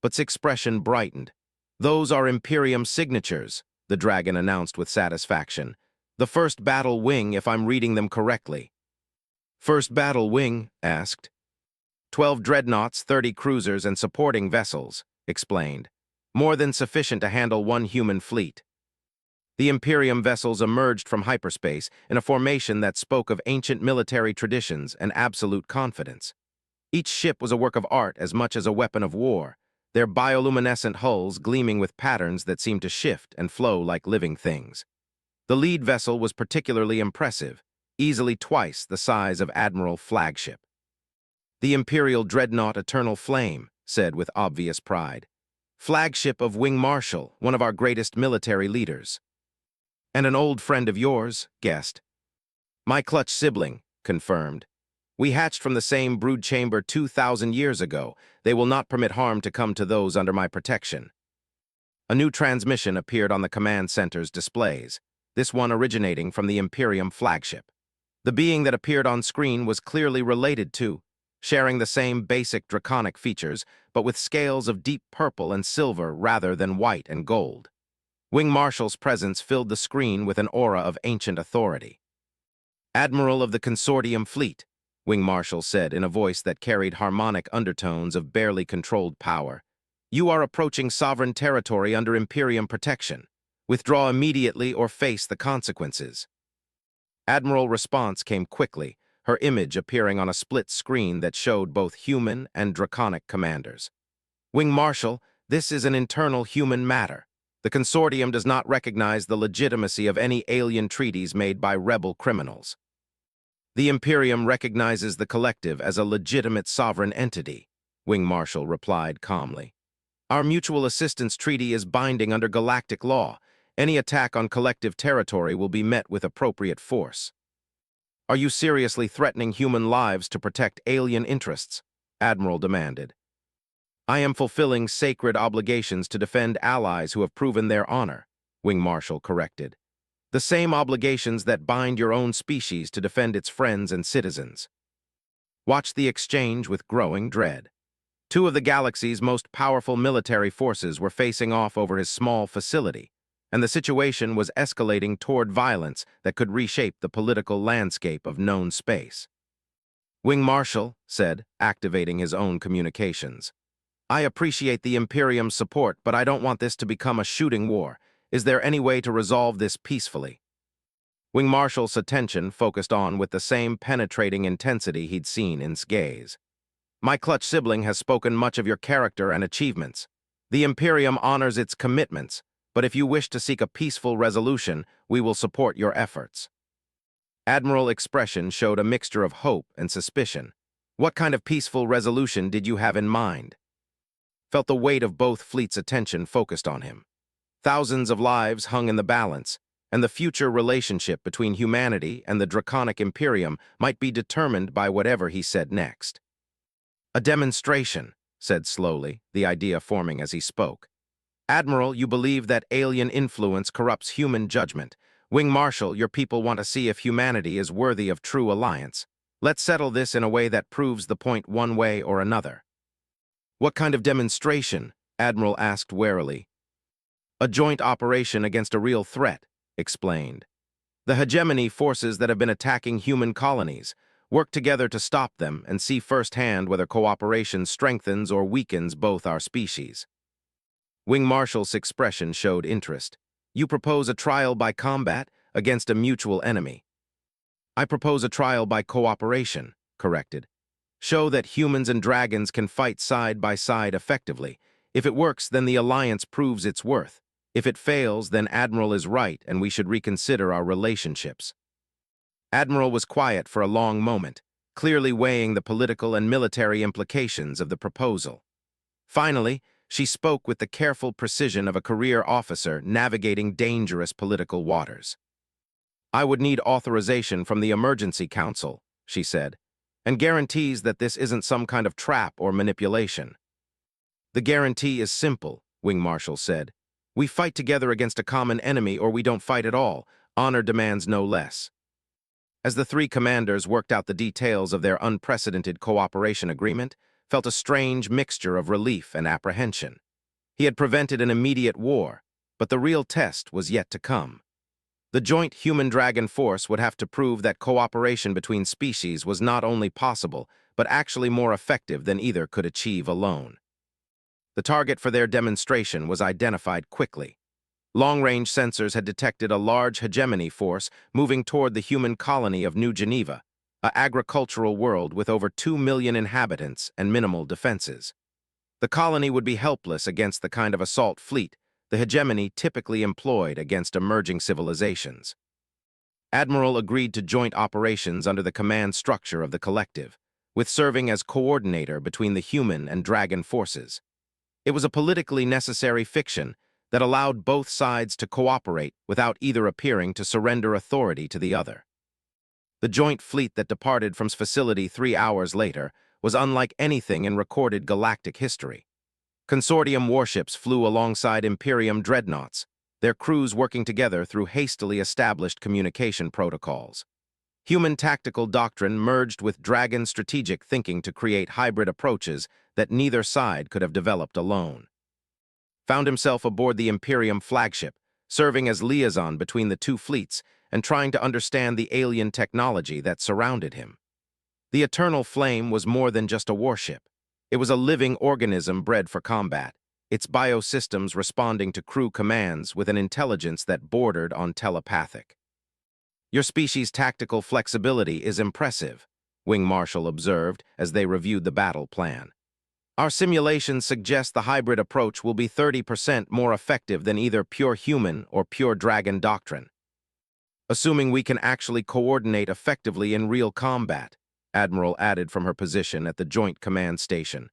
But's expression brightened. "Those are Imperium signatures," the dragon announced with satisfaction. "The first battle wing, if I'm reading them correctly." "First battle wing?" asked. 12 dreadnoughts, 30 cruisers, and supporting vessels, explained. More than sufficient to handle one human fleet. The Imperium vessels emerged from hyperspace in a formation that spoke of ancient military traditions and absolute confidence. Each ship was a work of art as much as a weapon of war, their bioluminescent hulls gleaming with patterns that seemed to shift and flow like living things. The lead vessel was particularly impressive, easily twice the size of Admiral flagship. "The Imperial Dreadnought Eternal Flame," said with obvious pride. "Flagship of Wing Marshal, one of our greatest military leaders." "And an old friend of yours," guessed. "My clutch sibling," confirmed. "We hatched from the same brood chamber 2,000 years ago. They will not permit harm to come to those under my protection." A new transmission appeared on the command center's displays, this one originating from the Imperium flagship. The being that appeared on screen was clearly related to, sharing the same basic draconic features, but with scales of deep purple and silver rather than white and gold. Wing Marshal's presence filled the screen with an aura of ancient authority. "Admiral of the Consortium Fleet," Wing Marshal said in a voice that carried harmonic undertones of barely controlled power. "You are approaching sovereign territory under Imperium protection. Withdraw immediately or face the consequences." Admiral response came quickly, her image appearing on a split screen that showed both human and draconic commanders. "Wing Marshal, this is an internal human matter. The consortium does not recognize the legitimacy of any alien treaties made by rebel criminals. The Imperium recognizes the collective as a legitimate sovereign entity," Wing Marshal replied calmly. "Our mutual assistance treaty is binding under galactic law. Any attack on collective territory will be met with appropriate force." "Are you seriously threatening human lives to protect alien interests?" Admiral demanded. "I am fulfilling sacred obligations to defend allies who have proven their honor," Wing Marshal corrected. "The same obligations that bind your own species to defend its friends and citizens." Watch the exchange with growing dread. Two of the galaxy's most powerful military forces were facing off over his small facility, and the situation was escalating toward violence that could reshape the political landscape of known space. Wing Marshal said, activating his own communications. "I appreciate the Imperium's support, but I don't want this to become a shooting war. Is there any way to resolve this peacefully?" Wing Marshal's attention focused on with the same penetrating intensity he'd seen in Sgaze. "My clutch sibling has spoken much of your character and achievements. The Imperium honors its commitments, but if you wish to seek a peaceful resolution, we will support your efforts." Admiral expression showed a mixture of hope and suspicion. "What kind of peaceful resolution did you have in mind?" Felt the weight of both fleets' attention focused on him. Thousands of lives hung in the balance, and the future relationship between humanity and the draconic Imperium might be determined by whatever he said next. "A demonstration," said slowly, the idea forming as he spoke. "Admiral, you believe that alien influence corrupts human judgment. Wing Marshal, your people want to see if humanity is worthy of true alliance. Let's settle this in a way that proves the point one way or another." "What kind of demonstration?" Admiral asked warily. "A joint operation against a real threat," explained. "The hegemony forces that have been attacking human colonies. Work together to stop them and see firsthand whether cooperation strengthens or weakens both our species." Wing Marshal's expression showed interest. "You propose a trial by combat against a mutual enemy." "I propose a trial by cooperation," corrected. "Show that humans and dragons can fight side by side effectively. If it works, then the alliance proves its worth. If it fails, then Admiral is right and we should reconsider our relationships." Admiral was quiet for a long moment, clearly weighing the political and military implications of the proposal. Finally, she spoke with the careful precision of a career officer navigating dangerous political waters. "I would need authorization from the Emergency Council," she said. and guarantees that this isn't some kind of trap or manipulation. The guarantee is simple, Wing Marshal said. We fight together against a common enemy or we don't fight at all. Honor demands no less. As the three commanders worked out the details of their unprecedented cooperation agreement, felt a strange mixture of relief and apprehension. He had prevented an immediate war, but the real test was yet to come. The joint human-dragon force would have to prove that cooperation between species was not only possible, but actually more effective than either could achieve alone. The target for their demonstration was identified quickly. Long-range sensors had detected a large hegemony force moving toward the human colony of New Geneva, an agricultural world with over 2 million inhabitants and minimal defenses. The colony would be helpless against the kind of assault fleet the hegemony typically employed against emerging civilizations. Admiral agreed to joint operations under the command structure of the collective, with serving as coordinator between the human and dragon forces. It was a politically necessary fiction that allowed both sides to cooperate without either appearing to surrender authority to the other. The joint fleet that departed from its facility 3 hours later was unlike anything in recorded galactic history. Consortium warships flew alongside Imperium dreadnoughts, their crews working together through hastily established communication protocols. Human tactical doctrine merged with dragon strategic thinking to create hybrid approaches that neither side could have developed alone. Found himself aboard the Imperium flagship, serving as liaison between the two fleets and trying to understand the alien technology that surrounded him. The Eternal Flame was more than just a warship. It was a living organism bred for combat, its biosystems responding to crew commands with an intelligence that bordered on telepathic. Your species' tactical flexibility is impressive, Wing Marshal observed as they reviewed the battle plan. Our simulations suggest the hybrid approach will be 30% more effective than either pure human or pure dragon doctrine. Assuming we can actually coordinate effectively in real combat, Admiral added from her position at the Joint Command Station.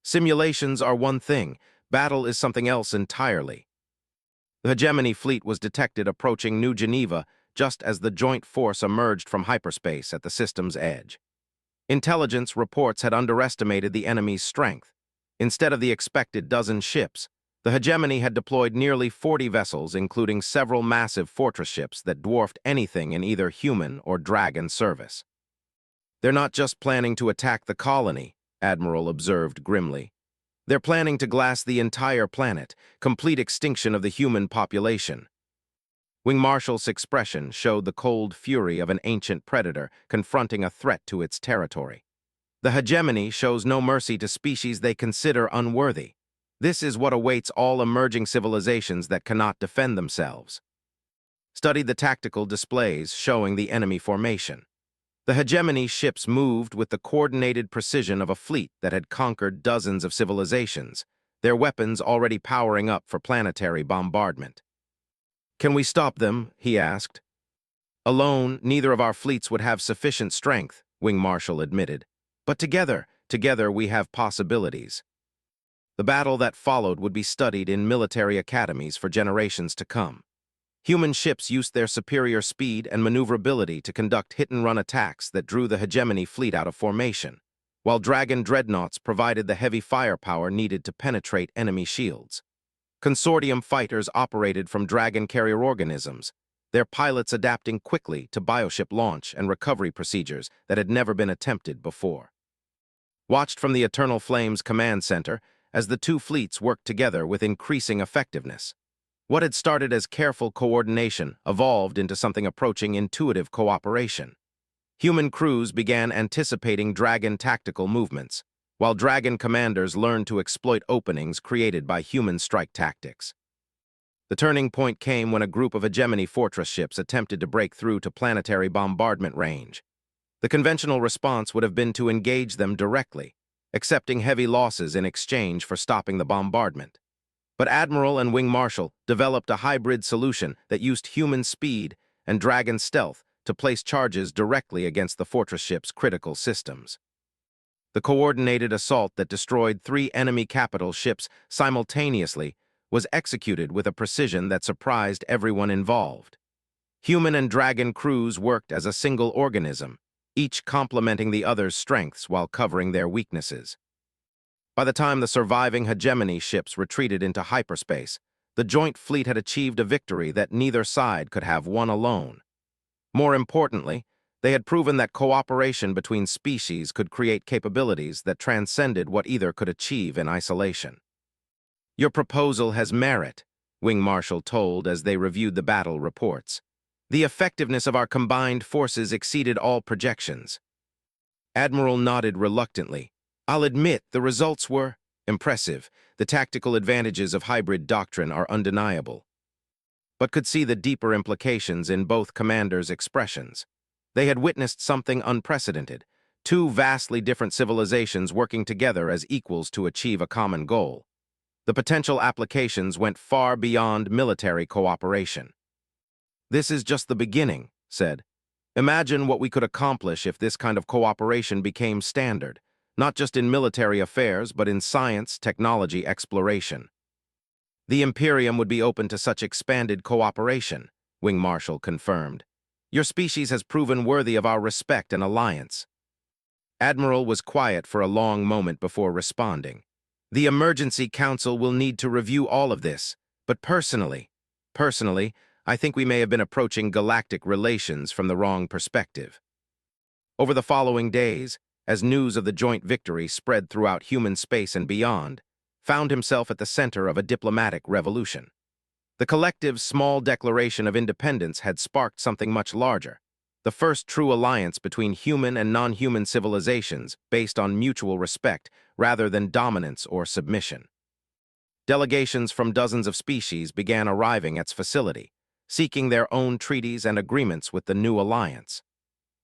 Simulations are one thing, battle is something else entirely. The hegemony fleet was detected approaching New Geneva just as the joint force emerged from hyperspace at the system's edge. Intelligence reports had underestimated the enemy's strength. Instead of the expected dozen ships, the hegemony had deployed nearly 40 vessels, including several massive fortress ships that dwarfed anything in either human or dragon service. They're not just planning to attack the colony, Admiral observed grimly. They're planning to glass the entire planet, complete extinction of the human population. Wing Marshal's expression showed the cold fury of an ancient predator confronting a threat to its territory. The hegemony shows no mercy to species they consider unworthy. This is what awaits all emerging civilizations that cannot defend themselves. Studied the tactical displays showing the enemy formation. The hegemony ships moved with the coordinated precision of a fleet that had conquered dozens of civilizations, their weapons already powering up for planetary bombardment. Can we stop them? He asked. Alone, neither of our fleets would have sufficient strength, Wing Marshal admitted. But together we have possibilities. The battle that followed would be studied in military academies for generations to come. Human ships used their superior speed and maneuverability to conduct hit-and-run attacks that drew the hegemony fleet out of formation, while dragon dreadnoughts provided the heavy firepower needed to penetrate enemy shields. Consortium fighters operated from dragon carrier organisms, their pilots adapting quickly to bioship launch and recovery procedures that had never been attempted before. Watched from the Eternal Flames command center as the two fleets worked together with increasing effectiveness. What had started as careful coordination evolved into something approaching intuitive cooperation. Human crews began anticipating dragon tactical movements, while dragon commanders learned to exploit openings created by human strike tactics. The turning point came when a group of hegemony fortress ships attempted to break through to planetary bombardment range. The conventional response would have been to engage them directly, accepting heavy losses in exchange for stopping the bombardment. But Admiral and Wing Marshal developed a hybrid solution that used human speed and dragon stealth to place charges directly against the fortress ship's critical systems. The coordinated assault that destroyed 3 enemy capital ships simultaneously was executed with a precision that surprised everyone involved. Human and dragon crews worked as a single organism, each complementing the other's strengths while covering their weaknesses. By the time the surviving hegemony ships retreated into hyperspace, the joint fleet had achieved a victory that neither side could have won alone. More importantly, they had proven that cooperation between species could create capabilities that transcended what either could achieve in isolation. "Your proposal has merit," Wing Marshal told as they reviewed the battle reports. "The effectiveness of our combined forces exceeded all projections." Admiral nodded reluctantly. "I'll admit the results were impressive. The tactical advantages of hybrid doctrine are undeniable," but could see the deeper implications in both commanders' expressions. They had witnessed something unprecedented, two vastly different civilizations working together as equals to achieve a common goal. The potential applications went far beyond military cooperation. "This is just the beginning," said. "Imagine what we could accomplish if this kind of cooperation became standard, not just in military affairs, but in science, technology, exploration." "The Imperium would be open to such expanded cooperation," Wing Marshal confirmed. "Your species has proven worthy of our respect and alliance." Admiral was quiet for a long moment before responding. "The Emergency Council will need to review all of this, but personally, I think we may have been approaching galactic relations from the wrong perspective." Over the following days, as news of the joint victory spread throughout human space and beyond, found himself at the center of a diplomatic revolution. The collective's small declaration of independence had sparked something much larger, the first true alliance between human and non-human civilizations based on mutual respect rather than dominance or submission. Delegations from dozens of species began arriving at its facility, seeking their own treaties and agreements with the new alliance.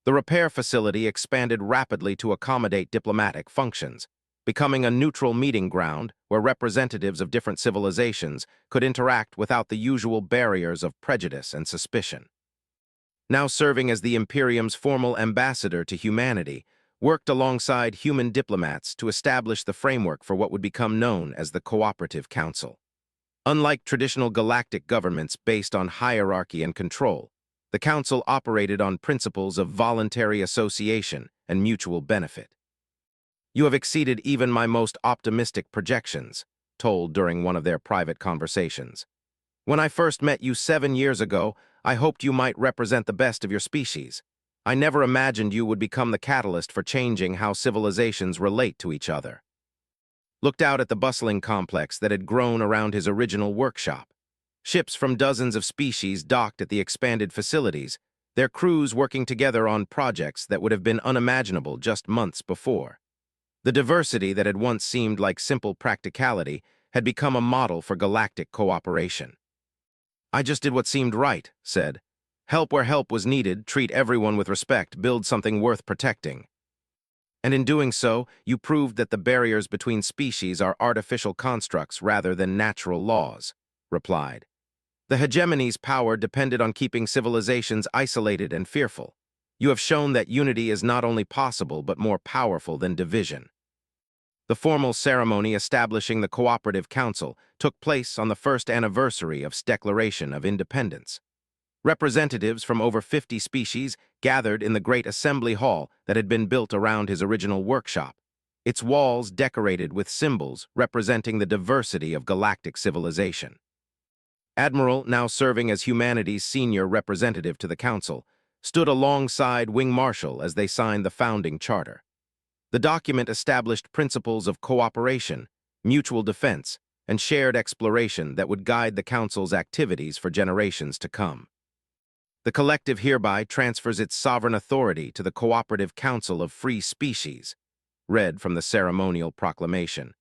The repair facility expanded rapidly to accommodate diplomatic functions, becoming a neutral meeting ground where representatives of different civilizations could interact without the usual barriers of prejudice and suspicion. Now serving as the Imperium's formal ambassador to humanity, worked alongside human diplomats to establish the framework for what would become known as the Cooperative Council. Unlike traditional galactic governments based on hierarchy and control, the Council operated on principles of voluntary association and mutual benefit. "You have exceeded even my most optimistic projections," told during one of their private conversations. "When I first met you 7 years ago, I hoped you might represent the best of your species. I never imagined you would become the catalyst for changing how civilizations relate to each other." Looked out at the bustling complex that had grown around his original workshop. Ships from dozens of species docked at the expanded facilities, their crews working together on projects that would have been unimaginable just months before. The diversity that had once seemed like simple practicality had become a model for galactic cooperation. "I just did what seemed right," said. "Help where help was needed, treat everyone with respect, build something worth protecting. And in doing so, you proved that the barriers between species are artificial constructs rather than natural laws," replied. "The hegemony's power depended on keeping civilizations isolated and fearful. You have shown that unity is not only possible but more powerful than division." The formal ceremony establishing the Cooperative Council took place on the first anniversary of its Declaration of Independence. Representatives from over 50 species gathered in the great assembly hall that had been built around his original workshop, its walls decorated with symbols representing the diversity of galactic civilization. Admiral, now serving as humanity's senior representative to the Council, stood alongside Wing Marshal as they signed the founding charter. The document established principles of cooperation, mutual defense, and shared exploration that would guide the Council's activities for generations to come. The collective hereby transfers its sovereign authority to the Cooperative Council of Free Species, read from the ceremonial proclamation,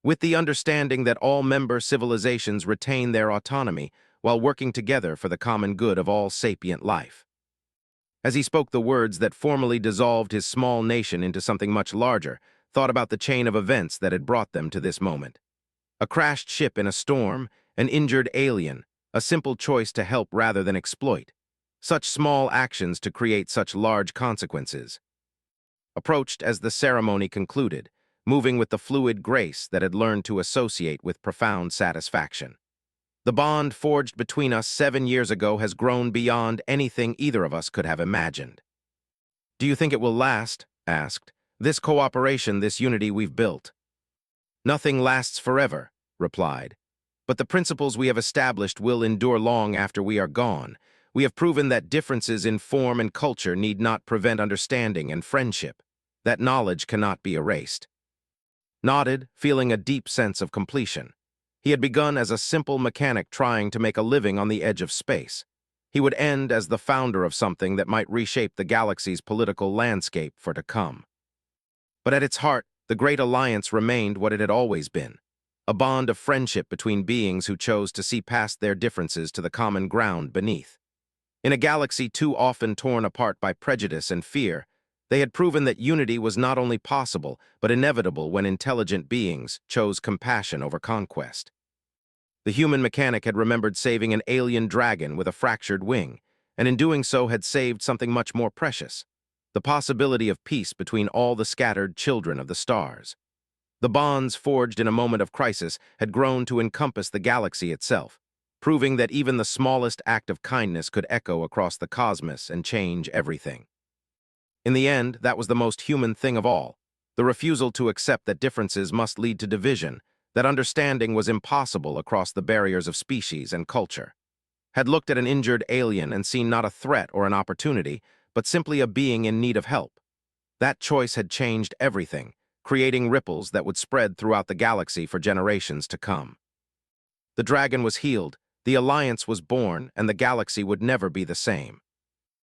with the understanding that all member civilizations retain their autonomy while working together for the common good of all sapient life. As he spoke the words that formally dissolved his small nation into something much larger, thought about the chain of events that had brought them to this moment. A crashed ship in a storm, an injured alien, a simple choice to help rather than exploit. Such small actions to create such large consequences. Approached as the ceremony concluded, moving with the fluid grace that had learned to associate with profound satisfaction. "The bond forged between us 7 years ago has grown beyond anything either of us could have imagined." Do you think it will last? Asked. This cooperation, this unity we've built. Nothing lasts forever, replied. But the principles we have established will endure long after we are gone. We have proven that differences in form and culture need not prevent understanding and friendship. That knowledge cannot be erased. Nodded, feeling a deep sense of completion. He had begun as a simple mechanic trying to make a living on the edge of space. He would end as the founder of something that might reshape the galaxy's political landscape for to come. But at its heart, the Great Alliance remained what it had always been, a bond of friendship between beings who chose to see past their differences to the common ground beneath. In a galaxy too often torn apart by prejudice and fear, they had proven that unity was not only possible, but inevitable when intelligent beings chose compassion over conquest. The human mechanic had remembered saving an alien dragon with a fractured wing, and in doing so had saved something much more precious, the possibility of peace between all the scattered children of the stars. The bonds forged in a moment of crisis had grown to encompass the galaxy itself, proving that even the smallest act of kindness could echo across the cosmos and change everything. In the end, that was the most human thing of all, the refusal to accept that differences must lead to division, that understanding was impossible across the barriers of species and culture. Had looked at an injured alien and seen not a threat or an opportunity, but simply a being in need of help. That choice had changed everything, creating ripples that would spread throughout the galaxy for generations to come. The dragon was healed, the alliance was born, and the galaxy would never be the same.